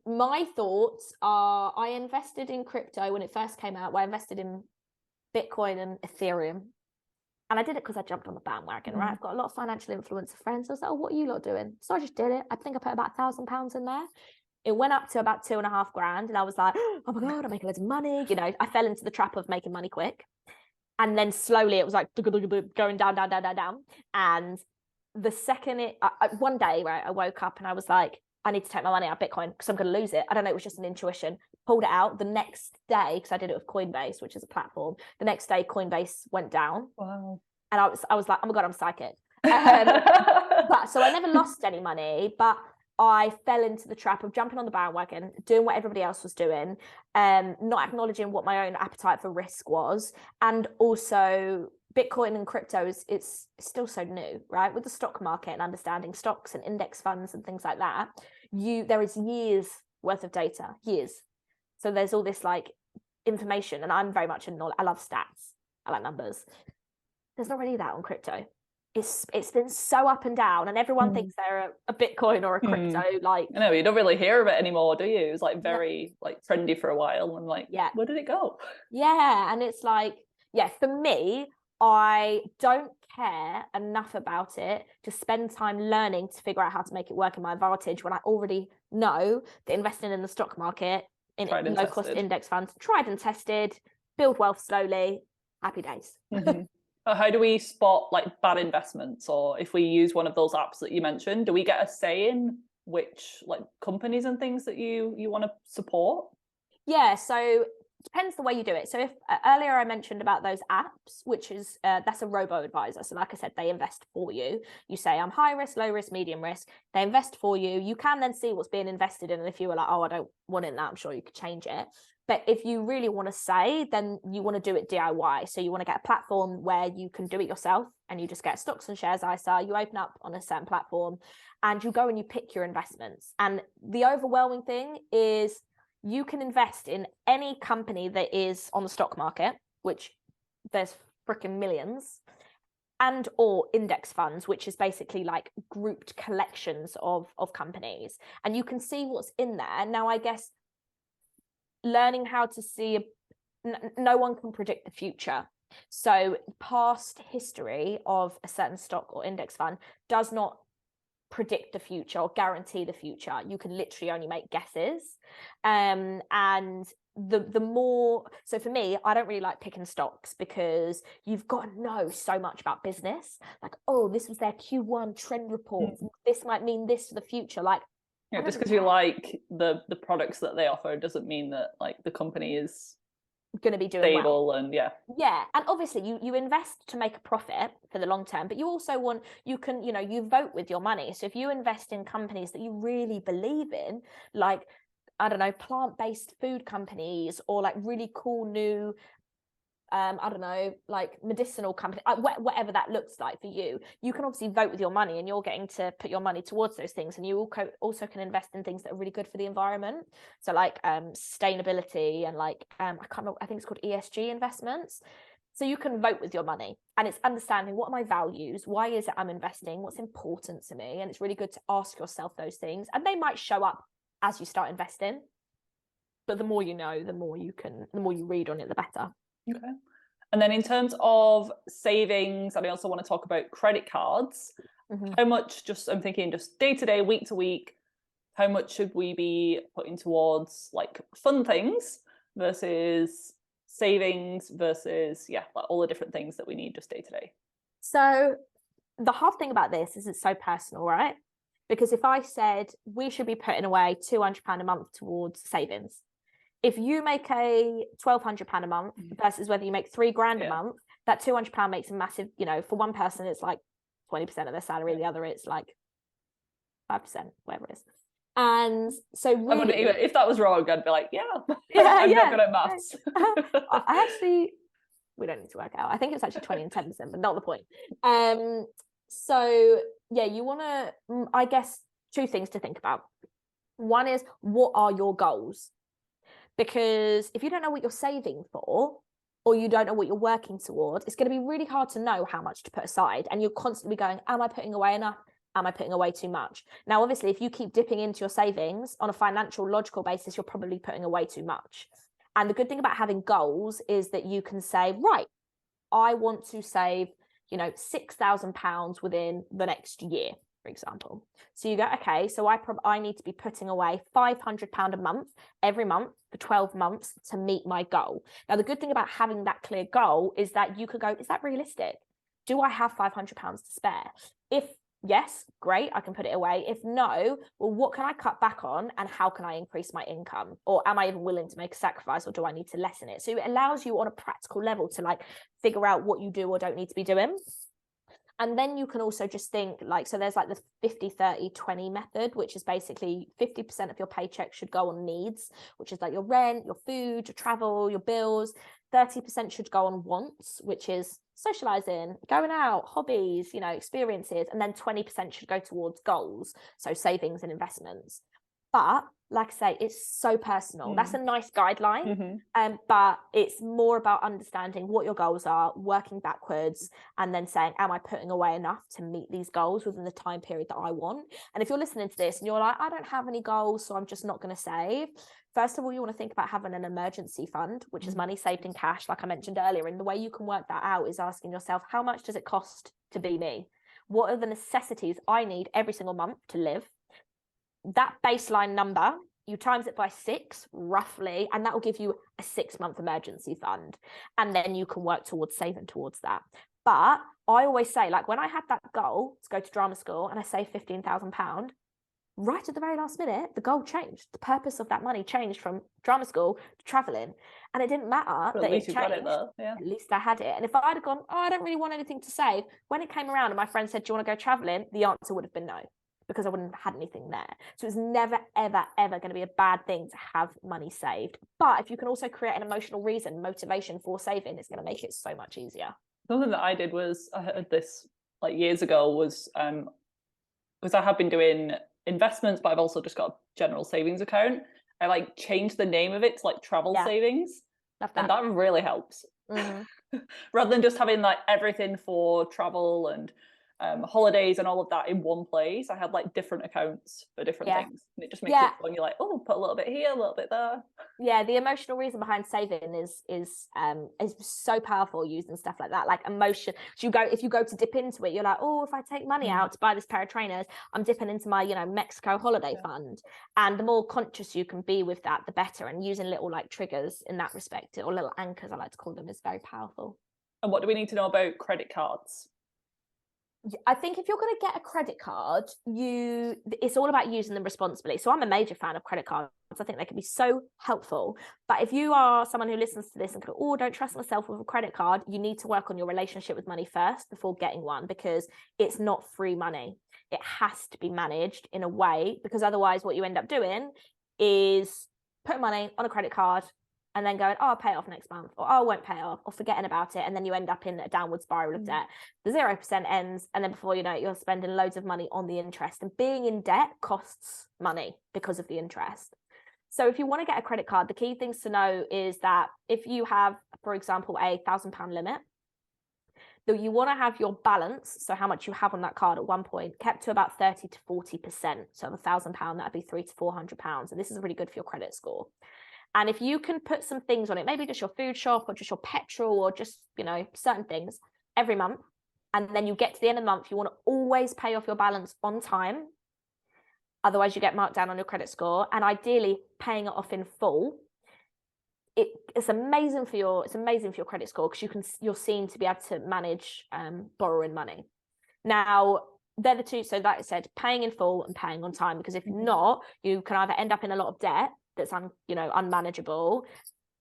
My thoughts are, I invested in crypto when it first came out. Well, I invested in Bitcoin and Ethereum, and I did it because I jumped on the bandwagon, right? I've got a lot of financial influencer friends. I was like, oh, what are you lot doing? So I just did it. I think I put about £1,000 in there. It went up to about 2.5 grand, and I was like, oh my god, I'm making loads of money. You know, I fell into the trap of making money quick. And then slowly it was like going down. And the second one day, right, I woke up and I was like, I need to take my money out of Bitcoin because I'm going to lose it. I don't know. It was just an intuition. Pulled it out the next day because I did it with Coinbase, which is a platform. The next day, Coinbase went down. Wow. And I was like, oh my God, I'm psychic. But so I never lost any money, but I fell into the trap of jumping on the bandwagon, doing what everybody else was doing, not acknowledging what my own appetite for risk was. And also Bitcoin and crypto it's still so new, right? With the stock market and understanding stocks and index funds and things like that, there is years worth of data, years. So there's all this like information, and I'm very much I love stats. I like numbers. There's not really that on crypto. It's been so up and down, and everyone thinks they're a Bitcoin or a crypto. Like, I know, you don't really hear of it anymore, do you? It was like very like trendy for a while, and like, yeah, where did it go? Yeah, and it's like, yeah, for me, I don't care enough about it to spend time learning to figure out how to make it work in my advantage when I already know that investing in the stock market, in low-cost index funds, tried and tested, build wealth slowly, happy days. How do we spot like bad investments? Or if we use one of those apps that you mentioned, do we get a say in which like companies and things that you want to support? Yeah, so it depends the way you do it. So if earlier I mentioned about those apps, which is that's a robo-advisor. So like I said, they invest for you. You say I'm high risk, low risk, medium risk. They invest for you. You can then see what's being invested in. And if you were like, oh, I don't want in that, I'm sure you could change it. But if you really want to say, then you want to do it DIY. So you want to get a platform where you can do it yourself, and you just get stocks and shares ISA. You open up on a certain platform and you go and you pick your investments. And the overwhelming thing is you can invest in any company that is on the stock market, which there's freaking millions, and or index funds, which is basically like grouped collections of companies. And you can see what's in there. Now, I guess learning how to see, no one can predict the future. So past history of a certain stock or index fund does not predict the future or guarantee the future. You can literally only make guesses. And the more, so for me, I don't really like picking stocks because you've got to know so much about business. Like, oh, this was their Q1 trend report. This might mean this for the future. Like, yeah, just because you like the products that they offer doesn't mean that like the company is going to be doing stable. well. And yeah, and obviously you invest to make a profit for the long term, but you also want, you vote with your money. So if you invest in companies that you really believe in, like, I don't know, plant-based food companies, or like really cool new I don't know, like medicinal company, whatever that looks like for you, you can obviously vote with your money, and you're getting to put your money towards those things. And you also can invest in things that are really good for the environment. So like sustainability and like I can't remember, I think it's called ESG investments. So you can vote with your money, and it's understanding, what are my values? Why is it I'm investing? What's important to me? And it's really good to ask yourself those things, and they might show up as you start investing. But the more you know, the more you read on it, the better. Okay. And then in terms of savings, and I also want to talk about credit cards. How much, I'm thinking just day to day, week to week, how much should we be putting towards like fun things versus savings versus, like all the different things that we need just day to day? So the hard thing about this is it's so personal, right? Because if I said we should be putting away £200 a month towards savings, if you make a £1,200 a month versus whether you make $3,000 a month, that £200 makes a massive, for one person, it's like 20% of their salary. The other, it's like 5%, whatever it is. And so really, if that was wrong, I'd be like, I'm not good at maths. We don't need to work out. I think it's actually 20 and 10%, but not the point. So yeah, you want to, I guess, two things to think about. One is, what are your goals? Because if you don't know what you're saving for, or you don't know what you're working towards, it's going to be really hard to know how much to put aside. And you're constantly going, am I putting away enough? Am I putting away too much? Now, obviously, if you keep dipping into your savings on a financial, logical basis, you're probably putting away too much. And the good thing about having goals is that you can say, right, I want to save, £6,000 within the next year, for example. So you go, okay, so I need to be putting away £500 a month every month for 12 months to meet my goal. Now, the good thing about having that clear goal is that you could go, is that realistic? Do I have £500 to spare? If yes, great, I can put it away. If no, well, what can I cut back on and how can I increase my income? Or am I even willing to make a sacrifice, or do I need to lessen it? So it allows you on a practical level to like figure out what you do or don't need to be doing. And then you can also just think like, so there's like the 50-30-20 method, which is basically 50% of your paycheck should go on needs, which is like your rent, your food, your travel, your bills. 30% should go on wants, which is socializing, going out, hobbies, you know, experiences. And then 20% should go towards goals, so savings and investments. But like I say, it's so personal. That's a nice guideline, but it's more about understanding what your goals are, working backwards, and then saying, am I putting away enough to meet these goals within the time period that I want? And if you're listening to this and you're like, I don't have any goals, so I'm just not going to save. First of all, you want to think about having an emergency fund, which is money saved in cash, like I mentioned earlier. And the way you can work that out is asking yourself, how much does it cost to be me? What are the necessities I need every single month to live? That baseline number, you times it by 6 roughly, and that will give you a 6-month emergency fund. And then you can work towards saving towards that. But I always say, like when I had that goal to go to drama school and I saved £15,000, right at the very last minute, the goal changed. The purpose of that money changed from drama school to traveling. And it didn't matter that it changed. Got it though. Yeah. At least I had it. And if I'd have gone, oh, I don't really want anything to save, when it came around and my friend said, do you want to go traveling? The answer would have been no, because I wouldn't have had anything there. So it's never, ever, ever going to be a bad thing to have money saved. But if you can also create an emotional reason, motivation for saving, it's going to make it so much easier. Something that I did was, I heard this like years ago, was because I have been doing investments, but I've also just got a general savings account. I like changed the name of it to like travel savings. Love that. And that really helps. Rather than just having like everything for travel and holidays and all of that in one place, I had like different accounts for different things, and it just makes it fun. You're like, oh, put a little bit here, a little bit there. Yeah, the emotional reason behind saving is so powerful using stuff like that, like emotion. So if you go to dip into it, you're like, oh, if I take money out to buy this pair of trainers, I'm dipping into my, you know, Mexico holiday fund. And the more conscious you can be with that, the better. And using little like triggers in that respect, or little anchors, I like to call them, is very powerful. And what do we need to know about credit cards? I think if you're going to get a credit card, it's all about using them responsibly. So I'm a major fan of credit cards. I think they can be so helpful. But if you are someone who listens to this and go, oh, don't trust myself with a credit card, you need to work on your relationship with money first before getting one, because it's not free money. It has to be managed in a way, because otherwise what you end up doing is putting money on a credit card and then going, oh, I'll pay it off next month, or oh, I won't pay it off, or forgetting about it. And then you end up in a downward spiral of debt. The 0% ends, and then before you know it, you're spending loads of money on the interest. And being in debt costs money because of the interest. So if you want to get a credit card, the key things to know is that if you have, for example, a £1,000 limit, that you want to have your balance, so how much you have on that card at one point, kept to about 30 to 40%. So of £1,000, that'd be £300 to £400. And this is really good for your credit score. And if you can put some things on it, maybe just your food shop or just your petrol or just, you know, certain things every month, and then you get to the end of the month, you want to always pay off your balance on time. Otherwise you get marked down on your credit score, and ideally paying it off in full. It's amazing for your credit score, because you're seen to be able to manage borrowing money. Now, they're the two. So like I said, paying in full and paying on time, because if not, you can either end up in a lot of debt that's unmanageable,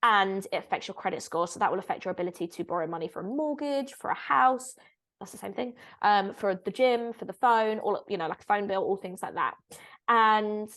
and it affects your credit score. So that will affect your ability to borrow money for a mortgage, for a house. That's the same thing. For the gym, for the phone, all, you know, like a phone bill, all things like that. And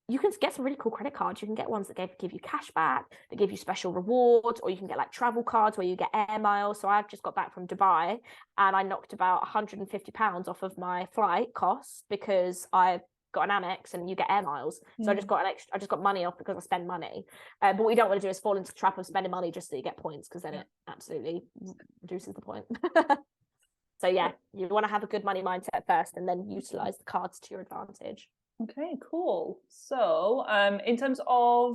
you can get some really cool credit cards. You can get ones that give you cash back, that give you special rewards, or you can get like travel cards where you get air miles. So I've just got back from Dubai and I knocked about £150 off of my flight costs because I got an Amex and you get air miles. So I just got money off because I spend money. But what you don't want to do is fall into the trap of spending money just so you get points, because then it absolutely reduces the point. So yeah, you want to have a good money mindset first and then utilize the cards to your advantage. Okay, cool. So in terms of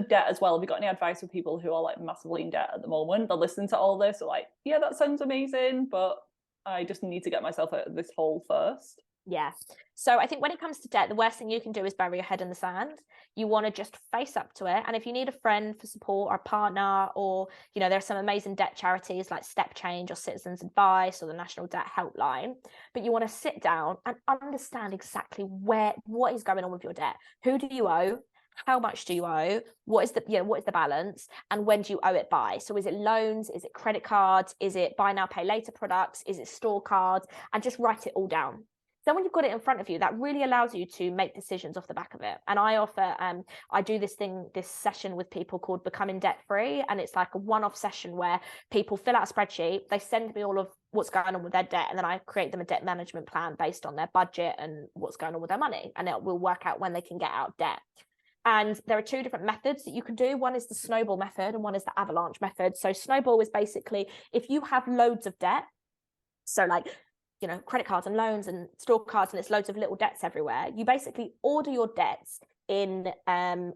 debt as well, have you got any advice for people who are like massively in debt at the moment? They're listening to all this, they're like, yeah, that sounds amazing, but I just need to get myself out of this hole first. Yeah. So I think when it comes to debt, the worst thing you can do is bury your head in the sand. You want to just face up to it. And if you need a friend for support or a partner, or, you know, there are some amazing debt charities like Step Change or Citizens Advice or the National Debt Helpline, but you want to sit down and understand exactly what is going on with your debt. Who do you owe? How much do you owe? What is the balance? And when do you owe it by? So is it loans? Is it credit cards? Is it buy now, pay later products? Is it store cards? And just write it all down. So when you've got it in front of you, that really allows you to make decisions off the back of it. And I offer, I do this session with people called Becoming Debt Free. And it's like a one-off session where people fill out a spreadsheet, they send me all of what's going on with their debt, and then I create them a debt management plan based on their budget and what's going on with their money. And it will work out when they can get out of debt. And there are two different methods that you can do. One is the snowball method and one is the avalanche method. So snowball is basically if you have loads of debt, so like, you know, credit cards and loans and store cards, and it's loads of little debts everywhere. You basically order your debts in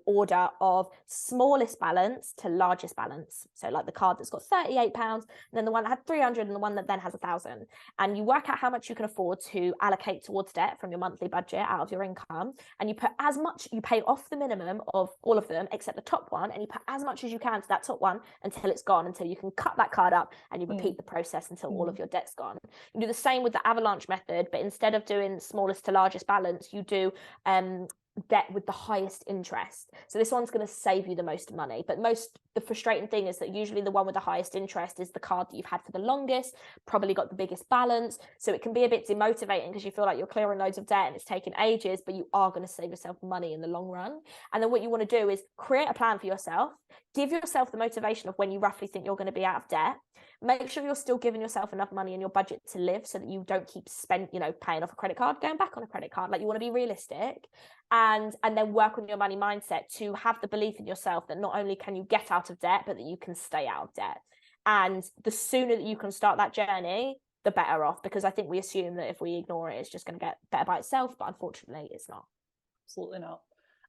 order of smallest balance to largest balance. So like the card that's got £38, and then the one that had 300 and the one that then has 1,000. And you work out how much you can afford to allocate towards debt from your monthly budget out of your income. And you put as much, you pay off the minimum of all of them except the top one, and you put as much as you can to that top one until it's gone, until you can cut that card up, and you repeat the process until all of your debt's gone. You do the same with the avalanche method, but instead of doing smallest to largest balance, you do debt with the highest interest. So this one's going to save you the most money, but the frustrating thing is that usually the one with the highest interest is the card that you've had for the longest, probably got the biggest balance, so it can be a bit demotivating because you feel like you're clearing loads of debt and it's taking ages, but you are going to save yourself money in the long run. And then what you want to do is create a plan for yourself, give yourself the motivation of when you roughly think you're going to be out of debt. Make sure you're still giving yourself enough money in your budget to live so that you don't keep paying off a credit card, going back on a credit card. Like, you want to be realistic, and then work on your money mindset to have the belief in yourself that not only can you get out of debt, but that you can stay out of debt. And the sooner that you can start that journey, the better off, because I think we assume that if we ignore it, it's just going to get better by itself, but unfortunately it's not. Absolutely not.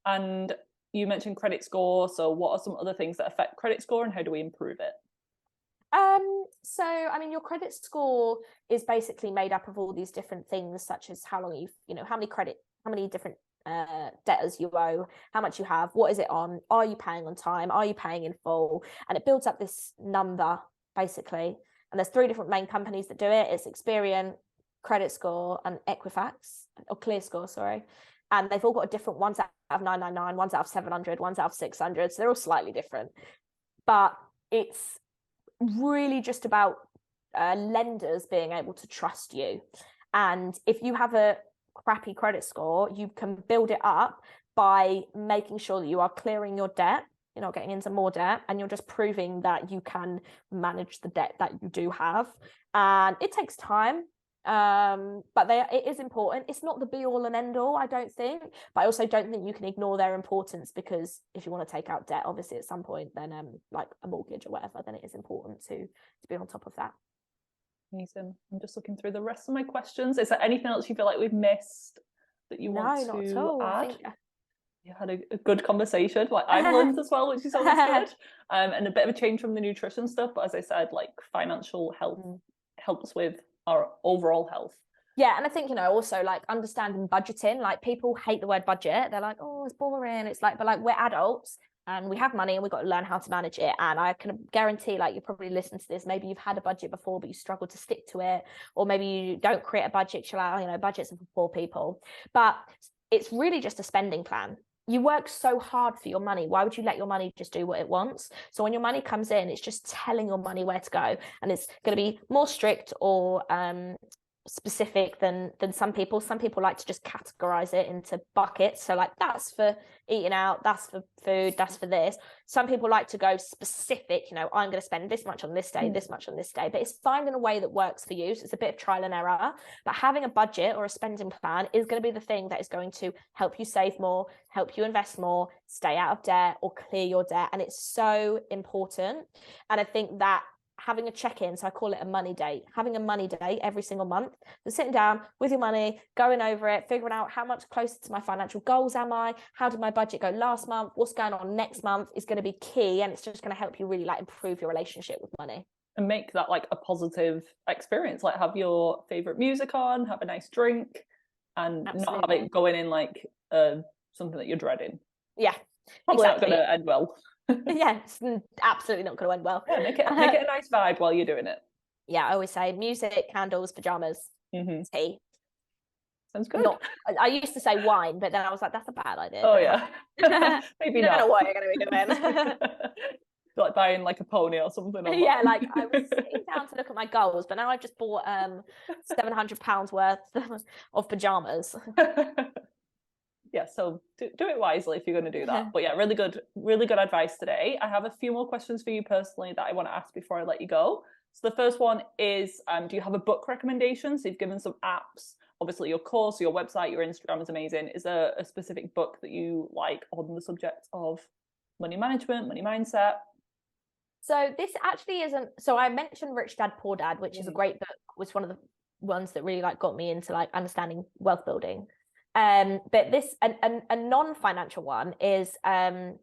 And you mentioned credit score, so what are some other things that affect credit score and how do we improve it? So I mean, your credit score is basically made up of all these different things, such as how long how many different debtors you owe, how much you have, what is it on, are you paying on time, are you paying in full, and it builds up this number basically. And there's 3 different main companies that do it. It's Experian, Credit Score, and Equifax, or Clear Score, sorry. And they've all got a different, ones out of 999, ones out of 700, ones out of 600, so they're all slightly different. But it's really just about lenders being able to trust you. And if you have a crappy credit score, you can build it up by making sure that you are clearing your debt, you're not getting into more debt, and you're just proving that you can manage the debt that you do have. And it takes time, but it is important. It's not the be all and end all, I don't think, but I also don't think you can ignore their importance, because if you want to take out debt, obviously at some point, then like a mortgage or whatever, then it is important to be on top of that. Amazing. I'm just looking through the rest of my questions. Is there anything else you feel like we've missed that you want to not at all. add? You had a good conversation, like I've learned as well, which is always good, and a bit of a change from the nutrition stuff, but as I said, like financial health helps with our overall health. Yeah, and I think, also like understanding budgeting. Like, people hate the word budget. They're like, oh, it's boring. It's like, but like, we're adults and we have money and we've got to learn how to manage it. And I can guarantee, like, you probably listen to this, maybe you've had a budget before, but you struggle to stick to it, or maybe you don't create a budget. You're like, budgets are for poor people. But it's really just a spending plan. You work so hard for your money. Why would you let your money just do what it wants? So when your money comes in, it's just telling your money where to go, and it's going to be more strict or specific than some people. Some people like to just categorize it into buckets. So like, that's for eating out, that's for food, that's for this. Some people like to go specific, I'm going to spend this much on this day, this much on this day, but it's finding a way that works for you. So it's a bit of trial and error, but having a budget or a spending plan is going to be the thing that is going to help you save more, help you invest more, stay out of debt, or clear your debt. And it's so important. And I think that having a check-in, so I call it a money date, having a money date every single month, so sitting down with your money, going over it, figuring out how much closer to my financial goals am I, how did my budget go last month, what's going on next month, is going to be key. And it's just going to help you really like improve your relationship with money. and make that like a positive experience. Like have your favorite music on, have a nice drink, and not have it going in like something that you're dreading. Yeah, probably not going to end well. Yeah, it's absolutely not going to end well. Yeah, make it a nice vibe while you're doing it. Yeah, I always say music, candles, pajamas, tea. Sounds good. I used to say wine, but then I was like, that's a bad idea. Oh yeah. Maybe you not. don't know what you're going to be doing. Like buying like a pony or something. Yeah, like I was sitting down to look at my goals, but now I've just bought £700 worth of pajamas. Yeah, so do it wisely if you're going to do that. But yeah, really good advice today. I have a few more questions for you personally that I want to ask before I let you go. So the first one is, do you have a book recommendation? So you've given some apps, obviously your course, your website, your Instagram is amazing. Is there a specific book that you like on the subject of money management, money mindset? So this actually isn't, so I mentioned Rich Dad Poor Dad, which is a great book, was one of the ones that really like got me into like understanding wealth building. But this a non-financial one is I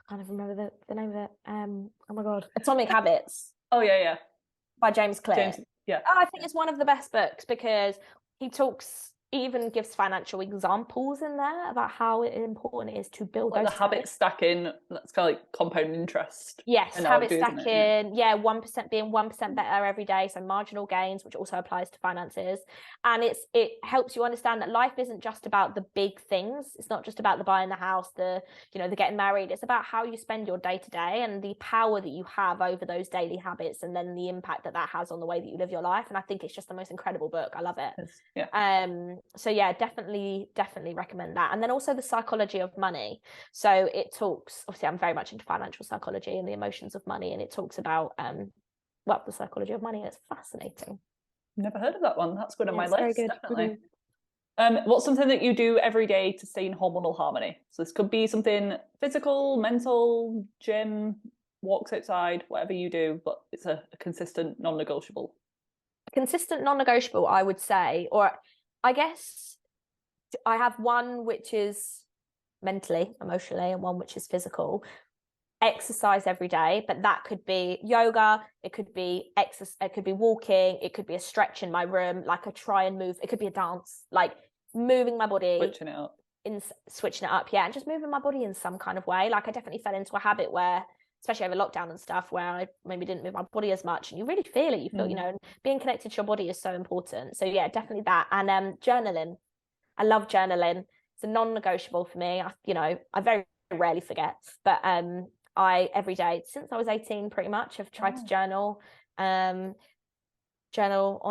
can't even remember the name of it. Oh my god, Atomic Habits. Oh yeah, by James Clear. Yeah. I think it's one of the best books because he even gives financial examples in there about how important it is to build like those the habit stacking. That's kind of like compound interest. Yes, habit stacking. Yeah, 1% being 1% better every day. So marginal gains, which also applies to finances. And it helps you understand that life isn't just about the big things. It's not just about the buying the house, the getting married. It's about how you spend your day to day and the power that you have over those daily habits, and then the impact that has on the way that you live your life. And I think it's just the most incredible book. I love it. Yeah. So yeah, definitely recommend that. And then also the psychology of money. So it talks, obviously I'm very much into financial psychology and the emotions of money, and it talks about the psychology of money. It's fascinating. Never heard of that one. That's good on my list. Very good. Definitely. What's something that you do every day to stay in hormonal harmony? So this could be something physical, mental, gym, walks outside, whatever you do, but it's a consistent non-negotiable. Consistent non-negotiable, I would say, or I guess I have one which is mentally, emotionally, and one which is physical. Exercise every day, but that could be yoga, it could be exercise, it could be walking, it could be a stretch in my room, like I try and move, it could be a dance, like moving my body, switching it up, yeah, and just moving my body in some kind of way. Like I definitely fell into a habit where, especially over lockdown and stuff, where I maybe didn't move my body as much, and you really feel it, you feel, and being connected to your body is so important. So yeah, definitely that. And journaling, I love journaling. It's a non-negotiable for me. I very rarely forget, but I every day since I was 18 pretty much have tried to journal on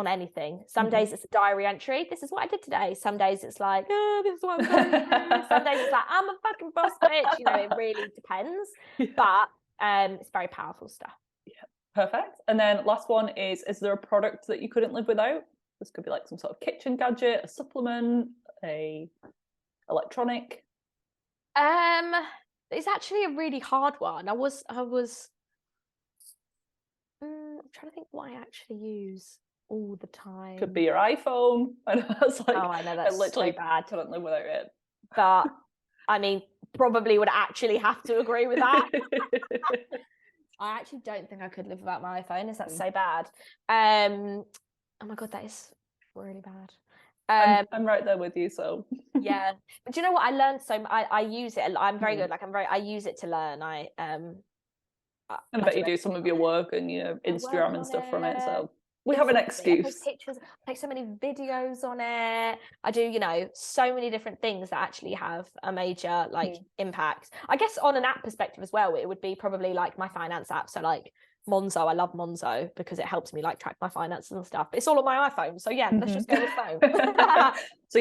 anything. Some days it's a diary entry, this is what I did today. Some days it's like, oh, this is what I'm going through. Some days it's like, I'm a fucking boss bitch. It really depends. But it's very powerful stuff. Yeah, perfect. And then last one is there a product that you couldn't live without? This could be like some sort of kitchen gadget, a supplement, a electronic. It's actually a really hard one. I was I'm trying to think what I actually use all the time. Could be your iPhone. I know that's like, I know that's literally so bad. Couldn't live without it. But I mean, probably would actually have to agree with that. I actually don't think I could live without my iPhone. Is that so bad? Oh my god, that is really bad. I'm right there with you, so yeah. But do you know what I learned? I use it. I'm very good. Like I use it to learn. I bet you do some of your work and Instagram and stuff from it. So we have an excuse. I take pictures, I take so many videos on it. I do, so many different things that actually have a major impact. I guess on an app perspective as well, it would be probably like my finance app. So like Monzo, I love Monzo because it helps me like track my finances and stuff. But it's all on my iPhone, so yeah, let's just go with phone. So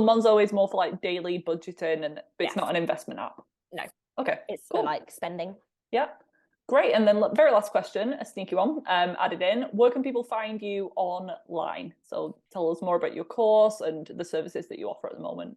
Monzo is more for like daily budgeting, but it's not an investment app. No. Okay. It's cool. For like spending. Yeah. Great. And then very last question, a sneaky one, added in. Where can people find you online? So tell us more about your course and the services that you offer at the moment.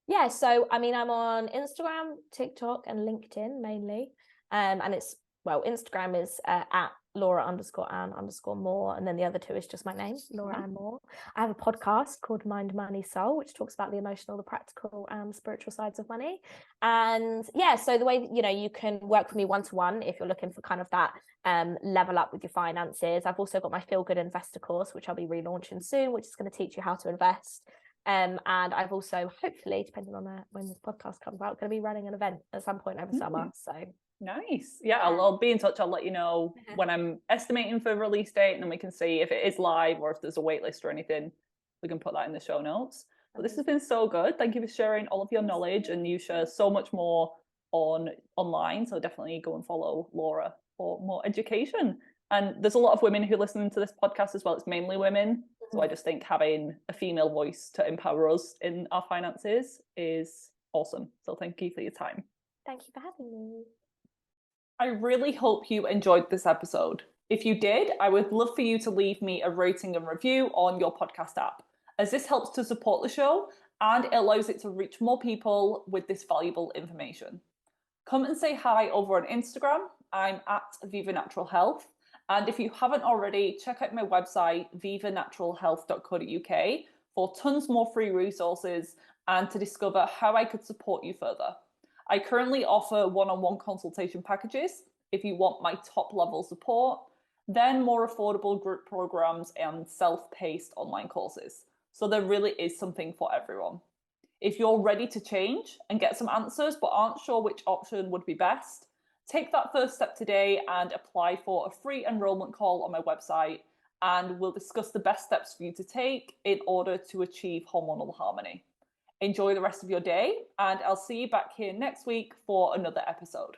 Yeah. So I mean, I'm on Instagram, TikTok, and LinkedIn mainly, and it's Instagram is at Laura_Ann_Moore, and then the other two is just my name, Laura Ann Moore. I have a podcast called Mind, Money, Soul, which talks about the emotional, the practical, and spiritual sides of money. And yeah, so the way, you can work with me one-to-one if you're looking for kind of that level up with your finances. I've also got my Feel Good Investor course, which I'll be relaunching soon, which is going to teach you how to invest. And I've also, hopefully, depending on when this podcast comes out, going to be running an event at some point over summer. So nice. Yeah, I'll be in touch. I'll let you know when I'm estimating for release date, and then we can see if it is live or if there's a wait list or anything. We can put that in the show notes. But this has been so good. Thank you for sharing all of your knowledge, and you share so much more online. So definitely go and follow Laura for more education. And there's a lot of women who listen to this podcast as well. It's mainly women. So I just think having a female voice to empower us in our finances is awesome. So thank you for your time. Thank you for having me. I really hope you enjoyed this episode. If you did, I would love for you to leave me a rating and review on your podcast app, as this helps to support the show and it allows it to reach more people with this valuable information. Come and say hi over on Instagram. I'm at Viva Natural Health. And if you haven't already, check out my website, vivanaturalhealth.co.uk, for tons more free resources and to discover how I could support you further. I currently offer one-on-one consultation packages if you want my top level support, then more affordable group programs and self-paced online courses. So there really is something for everyone. If you're ready to change and get some answers but aren't sure which option would be best, take that first step today and apply for a free enrollment call on my website, and we'll discuss the best steps for you to take in order to achieve hormonal harmony. Enjoy the rest of your day, and I'll see you back here next week for another episode.